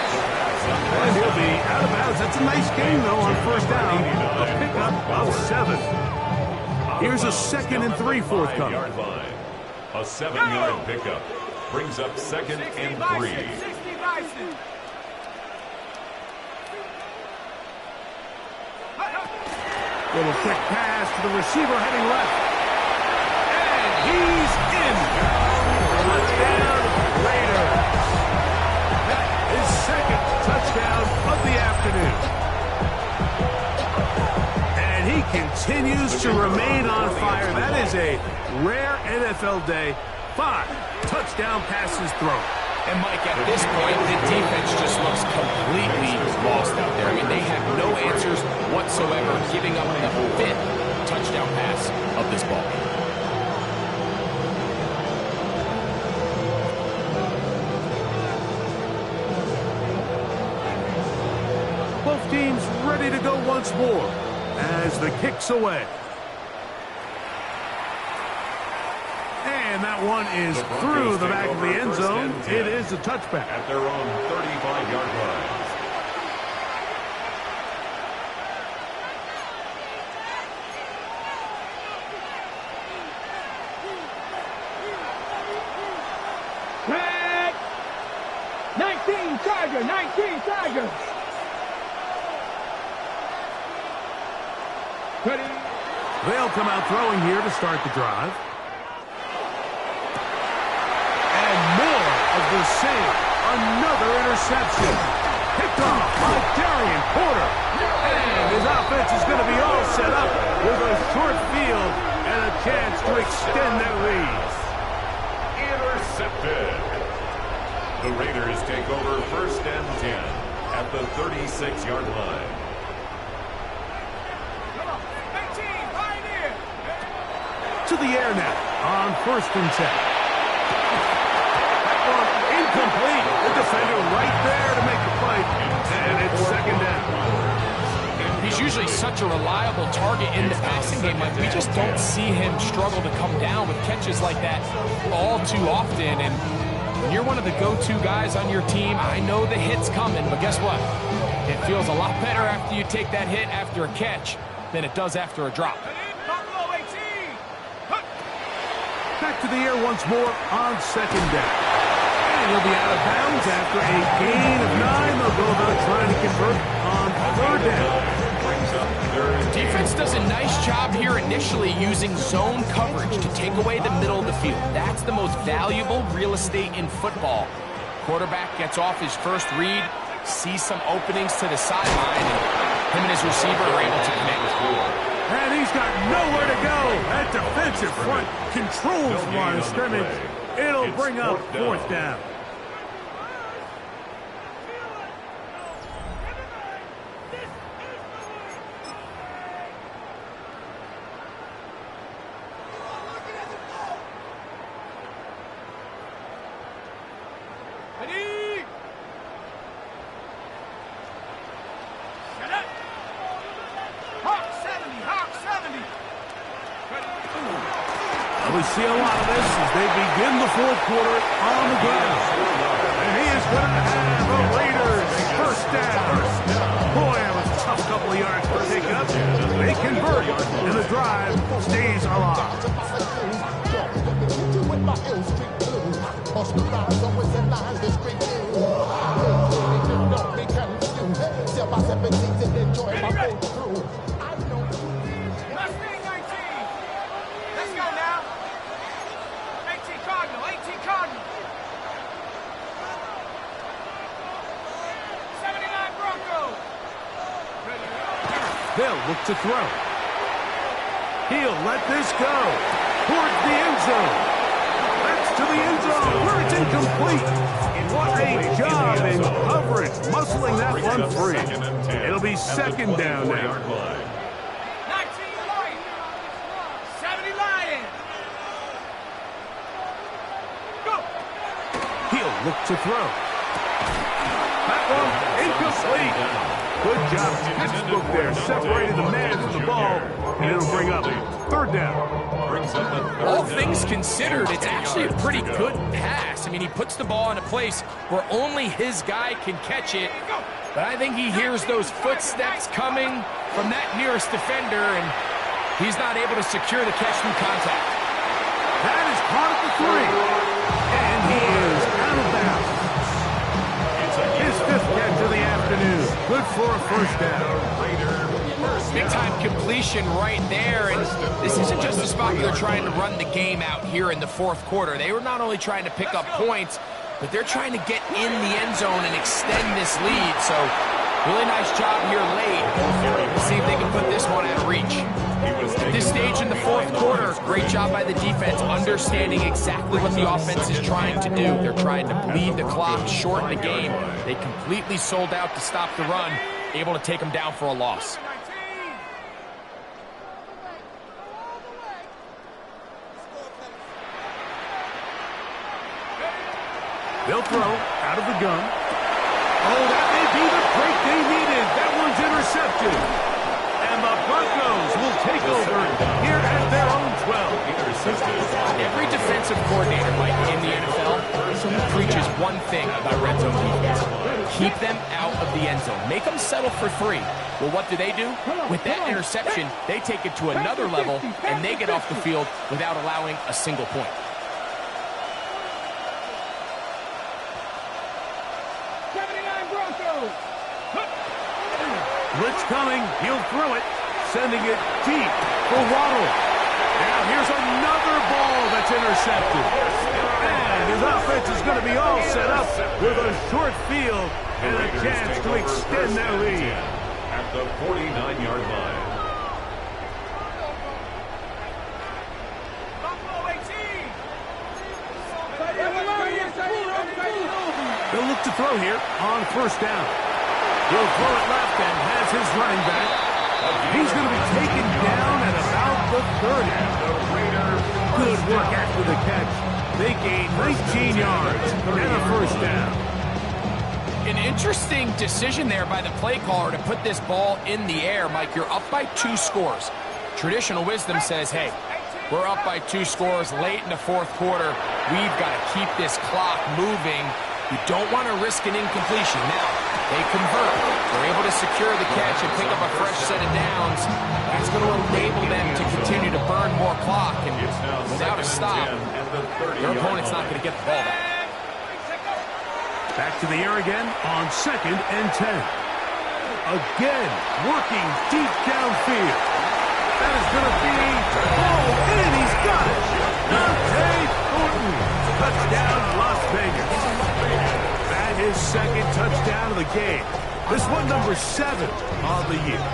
And he'll be out of bounds. That's a nice gain, though, on 1st down. A pickup of 7. Here's a 2nd and 3 forthcoming. A 7-yard pickup brings up 2nd and 3. Little quick pass to the receiver heading left. And he's in. Touchdown, Raiders. That is 2nd touchdown of the afternoon. And he continues to remain on fire. That is a rare NFL day. 5 touchdown passes thrown. And Mike, at this point, the defense just looks completely lost out there. I mean, they have no answers whatsoever, giving up the 5th touchdown pass of this ball game. Both teams ready to go once more as the kick's away. And that one is through the back of the end zone. It is a touchback. At their own 35-yard line. Red! 19 Tiger! 19 Tiger! Ready? They'll come out throwing here to start the drive. Of the same. Another interception. Picked off by Darian Porter. And his offense is going to be all set up with a short field and a chance to extend their lead. Intercepted. The Raiders take over 1st and 10 at the 36-yard line. To the air now on 1st and 10. That one incomplete. The defender right there to make the play. And it's 2nd down. He's usually such a reliable target in the passing game. Like, we just don't see him struggle to come down with catches like that all too often. And when you're one of the go-to guys on your team, I know the hit's coming, but guess what? It feels a lot better after you take that hit after a catch than it does after a drop. Back to the air once more on 2nd down. And he'll be out of bounds after a gain of 9. They'll go about trying to convert on 3rd down. Defense does a nice job here initially using zone coverage to take away the middle of the field. That's the most valuable real estate in football. Quarterback gets off his first read, sees some openings to the sideline, and him and his receiver are able to connect. And he's got nowhere to go. That defensive front controls the line of scrimmage. It'll bring up 4th down. We see a lot of this as they begin the 4th quarter on the ground. And he is going to have the Raiders 1st down. Boy, that was a tough couple of yards to take up. They convert, and the drive stays alive. They'll look to throw. He'll let this go towards the end zone. That's to the end zone where it's incomplete. What a job in coverage, muscling that one free. It'll be 2nd down now. 19 Lions. 70 Lions. Go. He'll look to throw. That one incomplete. Good job, textbook there. Separated the man from the ball, and it'll bring up 3rd down. All things considered, it's actually a pretty good pass. I mean, he puts the ball in a place where only his guy can catch it. But I think he hears those footsteps coming from that nearest defender, and he's not able to secure the catch through contact. That is caught at the 3. And he is out of bounds. His 5th catch of the afternoon. Good for a 1st down. Big-time completion right there, and this isn't just a spot where they're trying to run the game out here in the 4th quarter. They were not only trying to pick up points, but they're trying to get in the end zone and extend this lead. So, really nice job here late. Let's see if they can put this one out of reach. At this stage in the 4th quarter, great job by the defense, understanding exactly what the offense is trying to do. They're trying to bleed the clock, shorten the game. They completely sold out to stop the run, able to take them down for a loss. They'll throw out of the gun. Oh, that may be the break they needed. That one's intercepted. And the Broncos will take over here at their own 12. Every defensive coordinator, Mike, in the NFL preaches one thing about red zone defense. Keep them out of the end zone. Make them settle for 3. Well, what do? With that interception, they take it to another level, and they get off the field without allowing a single point. Blitz coming. He'll throw it. Sending it deep for Waddle. Now here's another ball that's intercepted. And his offense is going to be all set up with a short field and a chance to extend their lead. at the 49-yard line. They'll look to throw here on first down. He'll throw it left and has his running back. He's going to be taken down at about the 30. Good work after the catch. They gain 19 yards and a first down. An interesting decision there by the play caller to put this ball in the air. Mike, you're up by 2 scores. Traditional wisdom says, hey, we're up by 2 scores late in the fourth quarter. We've got to keep this clock moving. You don't want to risk an incompletion. Now, they convert. They're able to secure the catch and pick up a fresh set of downs. That's going to enable them to continue to burn more clock. And without a stop, their opponent's not going to get the ball back. Back to the air again on 2nd and 10. Again, working deep downfield. That is going to be, and he's got it. Dante Thornton, touchdown Las Vegas. That is 2nd touchdown of the game. This one number 7 of the year.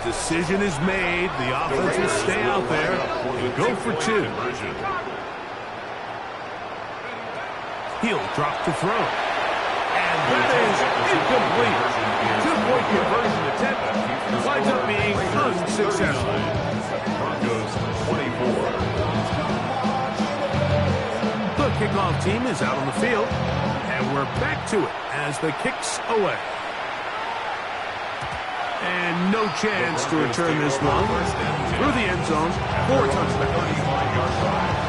Decision is made. The offense will stay out there and go for 2. He'll drop to throw. And that is incomplete. 2-point conversion attempt winds up being unsuccessful. Broncos 24. The kickoff team is out on the field, and we're back to it as the kick's away. And no chance to return this one through the end zone for a touchdown. 35-yard drive.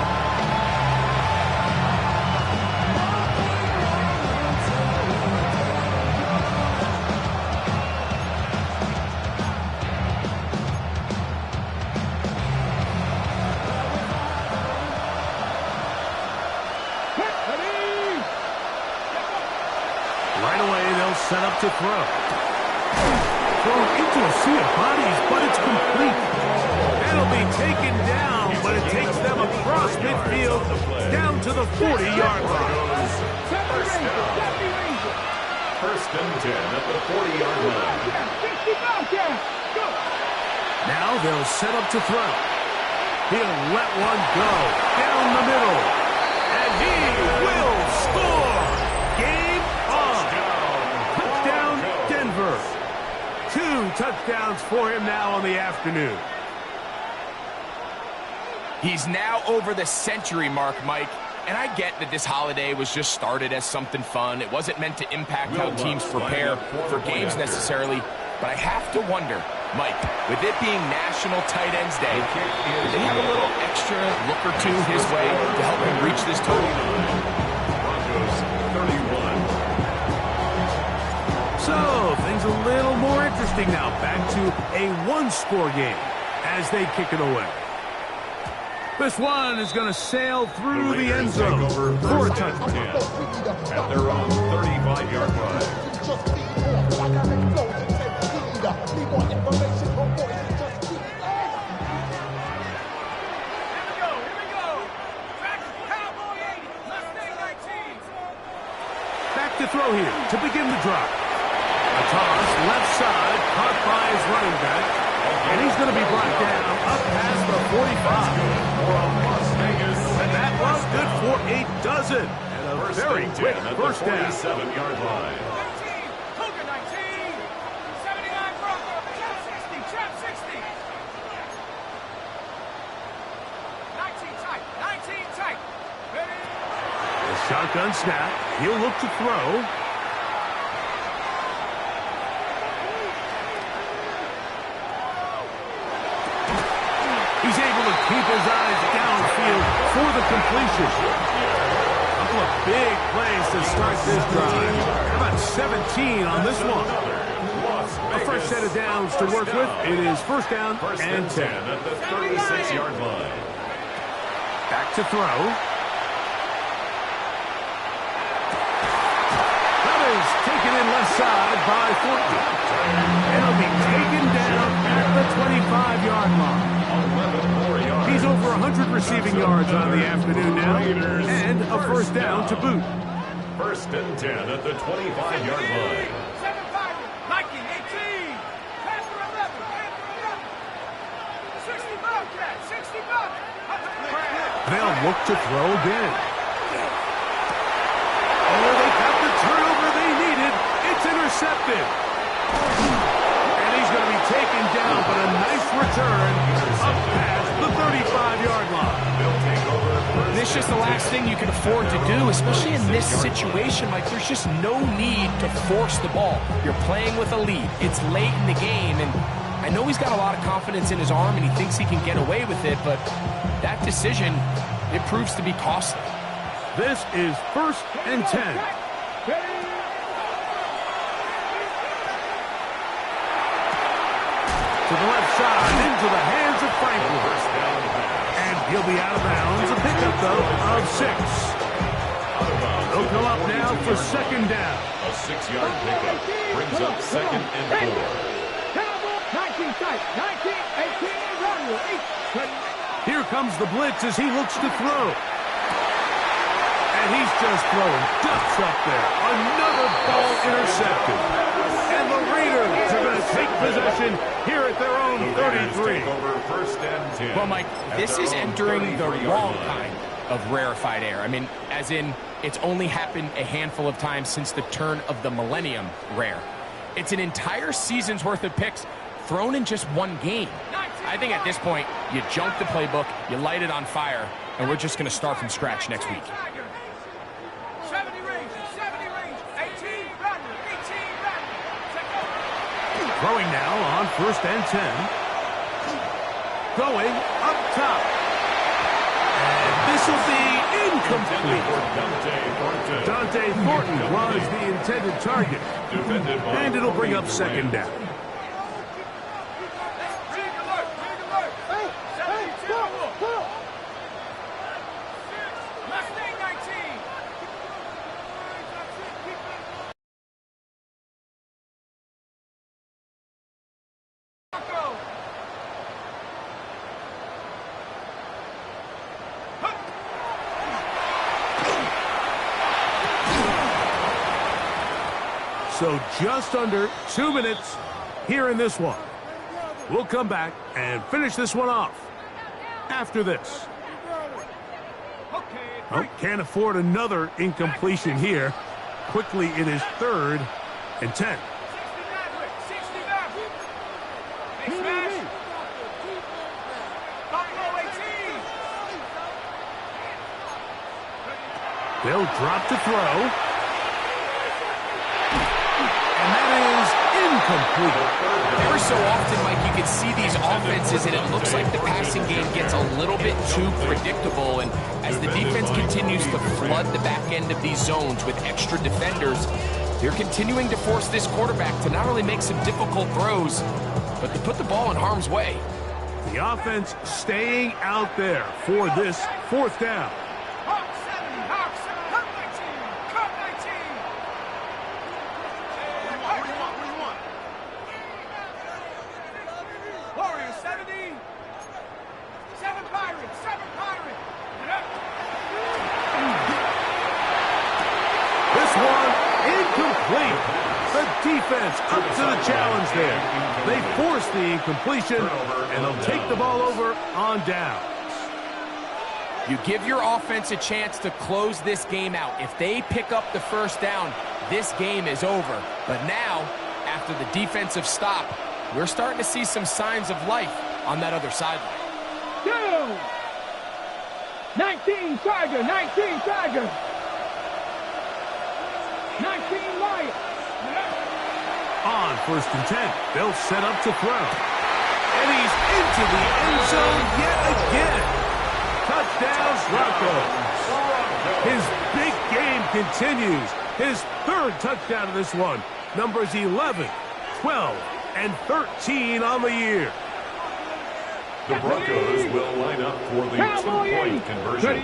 Right away, they'll set up to throw. Thrown into a sea of bodies, but it's complete. That'll be taken down, but it takes them across midfield down to the 40-yard line. First and 10 at the 40-yard line. Now they'll set up to throw. He'll let one go down the middle. And he will score. Game on. Touchdown, Denver. 2 touchdowns for him now on the afternoon. He's now over the century mark, Mike. And I get that this holiday was just started as something fun. It wasn't meant to impact how teams prepare for games necessarily. But I have to wonder, Mike, with it being National Tight Ends Day, did they have a little extra look or two his way to help him reach this total? Broncos 31. So, things a little more interesting now. Back to a 1-score game as they kick it away. This one is going to sail through the end zone for a touchdown. At their own 35-yard line. Back to throw here to begin the drop. A toss left side caught by his running back. And he's going to be brought down up past the 45. And that was good for a dozen. And a very quick first down. 47-yard line. 19 tight. The shotgun snap. He'll look to throw. He's able to keep his eyes downfield for the completion. A couple of big plays to start this drive. How about 17 on this one? A fresh set of downs to work with. It is first down and 10. At the 36-yard line. Back to throw. That is taken in left side by Thornton. It'll be taken down at the 25-yard line. He's over 100 receiving yards on the afternoon now, and a first down to boot. First and 10 at the 25-yard line. They'll look to throw again. Oh, they got the turnover they needed. It's intercepted. And he's going to be taken down, but a nice return up past the 35-yard line. And it's just the last thing you can afford to do, especially in this situation. Like, there's just no need to force the ball. You're playing with a lead. It's late in the game, and I know he's got a lot of confidence in his arm, and he thinks he can get away with it, but that decision, it proves to be costly. This is 1st and 10. To the left side, into the hands of Franklin. And he'll be out of bounds. A pickup, though, of 6. They'll come up now for 2nd down. A 6-yard pickup brings up 2nd and 4. 19 tight, 19, 18, run. Here comes the blitz as he looks to throw. And he's just throwing ducks up there. Another ball intercepted. And the Raiders are going to take possession here at their own 33. Well, Mike, this is entering the wrong kind of rarefied air. I mean, as in, it's only happened a handful of times since the turn of the millennium rare. It's an entire season's worth of picks thrown in just one game. I think at this point, you junk the playbook, you light it on fire, and we're just going to start from scratch next week. 70 range, 18, run, 18, run. Throwing now on 1st and 10. Going up top. And this will be incomplete. Dante Thornton was the intended target. And it'll bring up 2nd down. So just under 2 minutes here in this one. We'll come back and finish this one off after this. Oh, can't afford another incompletion here. Quickly, it is 3rd and 10. They'll drop to throw. And that is incomplete. Every so often, Mike, you can see these offenses, and it looks like the passing game gets a little bit too predictable. And as the defense continues to flood the back end of these zones with extra defenders, they're continuing to force this quarterback to not only make some difficult throws, but to put the ball in harm's way. The offense staying out there for this 4th down. Defense up to the challenge there. They force the incompletion, and they'll take the ball over on downs. You give your offense a chance to close this game out. If they pick up the 1st down, this game is over. But now, after the defensive stop, we're starting to see some signs of life on that other sideline. 19 Tiger, 19 Tiger. 19 Lion. On 1st and 10, they'll set up to throw. And he's into the end zone yet again. Touchdown, Broncos. His big game continues. His 3rd touchdown of this one. Numbers 11, 12, and 13 on the year. The Broncos will line up for the 2-point conversion.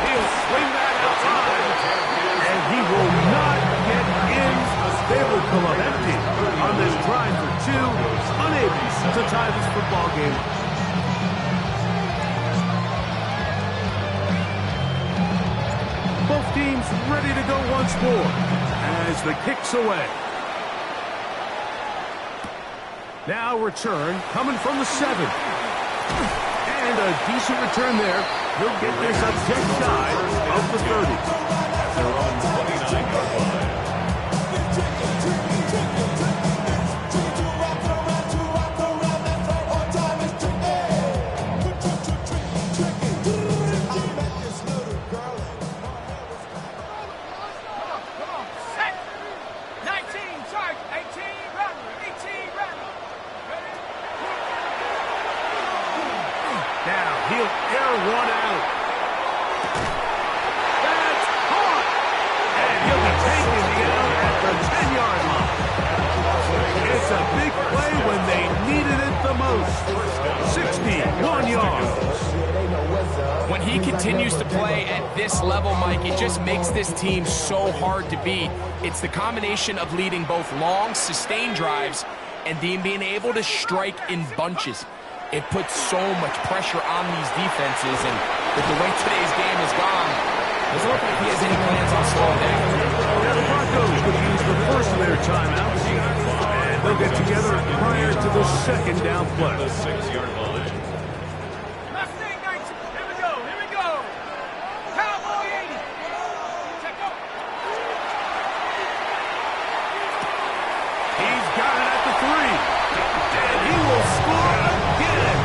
He'll swing that outside, and he will not get in. They will come up empty on this drive for 2, unable to tie this football game. Both teams ready to go once more as the kick's away. Now return coming from the 7. And a decent return there. He'll get this up just shy of the 30. At their own 29-yard line. He'll air one out. That's caught. And he'll be taking the out at the 10-yard line. It's a big play when they needed it the most. 61 yards. When he continues to play at this level, Mike, it just makes this team so hard to beat. It's the combination of leading both long, sustained drives and then being able to strike in bunches. It puts so much pressure on these defenses, and with the way today's game has gone, doesn't look like he has any plans on slowing down. Now the Broncos would use the first of their timeouts, and they'll get together prior to the second down play. The 6-yard line. Mustang 19. Here we go. Here we go. Cowboy 80. Check out. He's got it at the 3. And he will score again.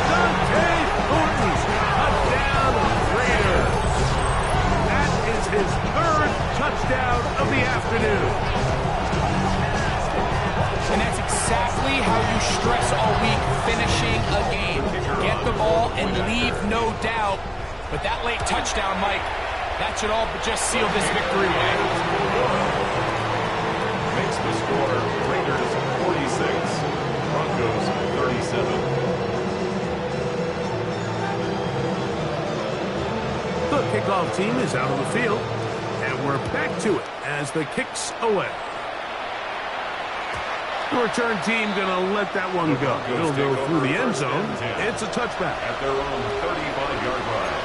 Dante Thornton's touchdown Raiders. That is his third touchdown of the afternoon. And that's exactly how you stress all week, finishing a game. Get the ball and leave no doubt. But that late touchdown, Mike, that should all but just seal this victory away. Makes the score Raiders 46, Broncos 37. The kickoff team is out on the field, and we're back to it as the kick's away. The return team going to let that one go. It'll go through the end zone. It's a touchback. At their own 35-yard line.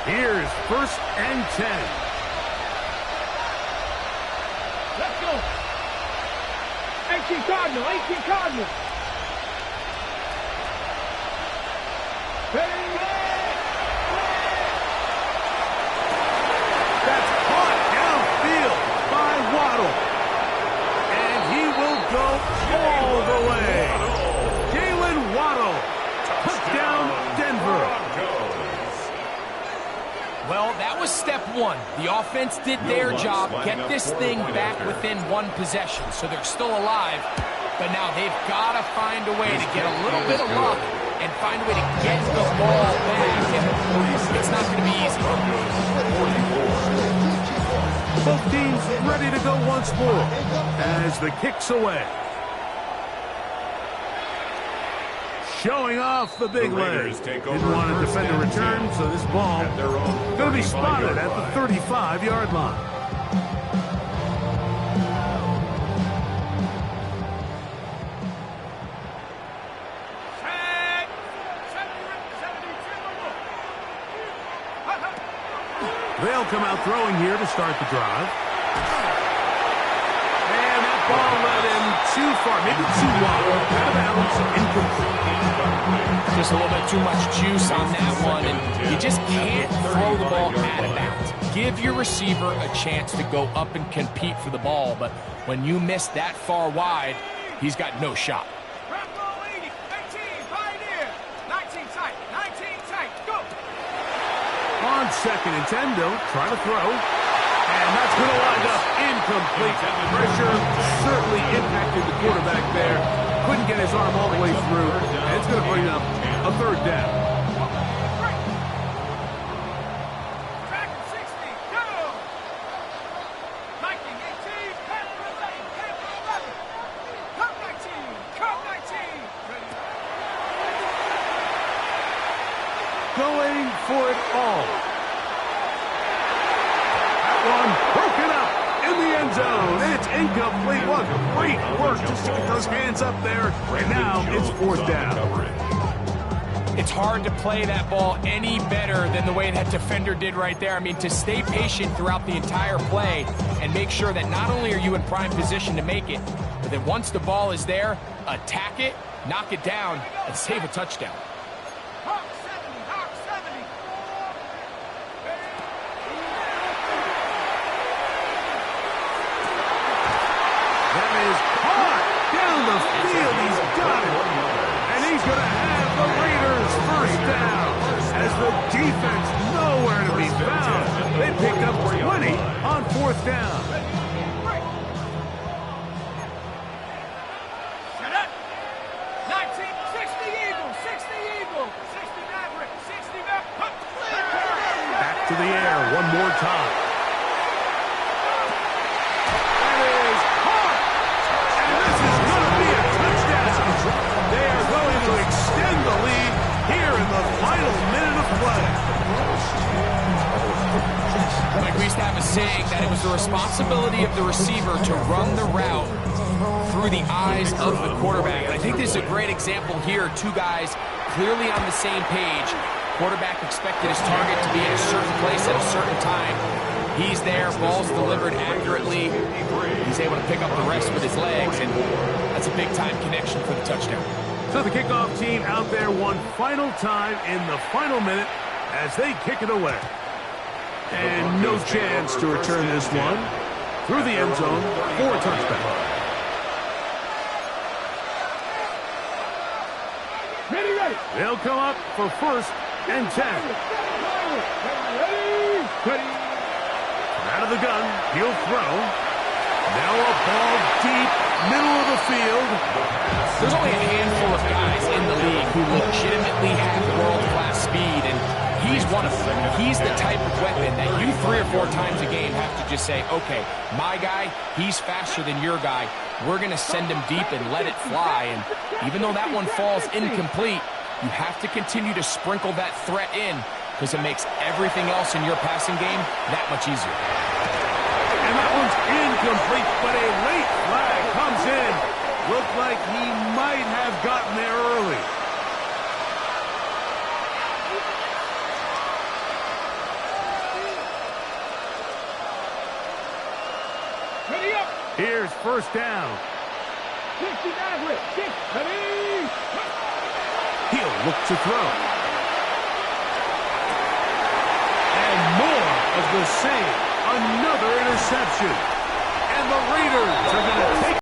Here's 1st and 10. Let's go. 18 Cardinal. 18 Cardinal. That's caught downfield by Waddle. And he will go all the way. Jalen Waddle. Touchdown, Denver. Well, that was step one. The offense did their job, get this thing back within one possession, so they're still alive. But now they've got to find a way to get a little bit of luck and find a way to get the ball back. And it's not going to be easy. Both teams ready to go once more as the kick's away. Showing off the big leg. Didn't want to defend a return, so this ball going to be spotted at the 35-yard line. They'll come out throwing here to start the drive. And that ball led him too far, maybe too wide. Out of bounds, incomplete. Just a little bit too much juice on that one, and you just can't throw the ball out of bounds. Give your receiver a chance to go up and compete for the ball, but when you miss that far wide, he's got no shot. Rambo 80. 18 Pioneer. 19 tight. 19 tight. Go. On 2nd and 10, they'll try to throw. And that's going to wind up incomplete. Pressure certainly impacted the quarterback there. Couldn't get his arm all the way through. And it's going to bring up a 3rd down. Track 60. Go. Viking 18. Panther 11. Panther 11. Cup 19. Cup 19. Ready. Going for it all. That one broken up in the end zone. It's incomplete. What great work just to get those hands up there. And now it's 4th down. It's hard to play that ball any better than the way that defender did right there. I mean, to stay patient throughout the entire play and make sure that not only are you in prime position to make it, But then once the ball is there, attack it, knock it down, and save a touchdown. Hawk 70, Hawk 70. That is caught down the field. He's got it. And he's going to have the Raiders first down. As the defense nowhere to be found. They picked up 20 on fourth down. Set up. 19, 60 Eagles, 60 Eagles, 60 Maverick, 60 Maverick. Back to the air one more time. That is caught. And this is going to be a touchdown. They are going to extend the lead here in the final minute of play. Like we used to have a saying that it was the responsibility of the receiver to run the route through the eyes of the quarterback. And I think this is a great example here. Two guys clearly on the same page. Quarterback expected his target to be in a certain place at a certain time. He's there, ball's delivered accurately. He's able to pick up the rest with his legs, and that's a big-time connection for the touchdown. So the kickoff team out there one final time in the final minute as they kick it away. And no chance to return this one through the end zone for a touchback. Ready. They'll come up for first and 10. Ready. Out of the gun, he'll throw. Now a ball deep, middle of the field. There's only a handful of guys in the league who legitimately have world-class speed, and he's one of them. He's the type of weapon that you 3 or 4 times a game have to just say, okay, my guy, he's faster than your guy. We're going to send him deep and let it fly. And even though that one falls incomplete, you have to continue to sprinkle that threat in because it makes everything else in your passing game that much easier. And that one's incomplete, but a late flag comes in. Looked like he might have gotten there early. Ready up. Here's first down. 60 Maverick, 6, ready. He'll look to throw. And more of the same. Another interception. And the Raiders are going to take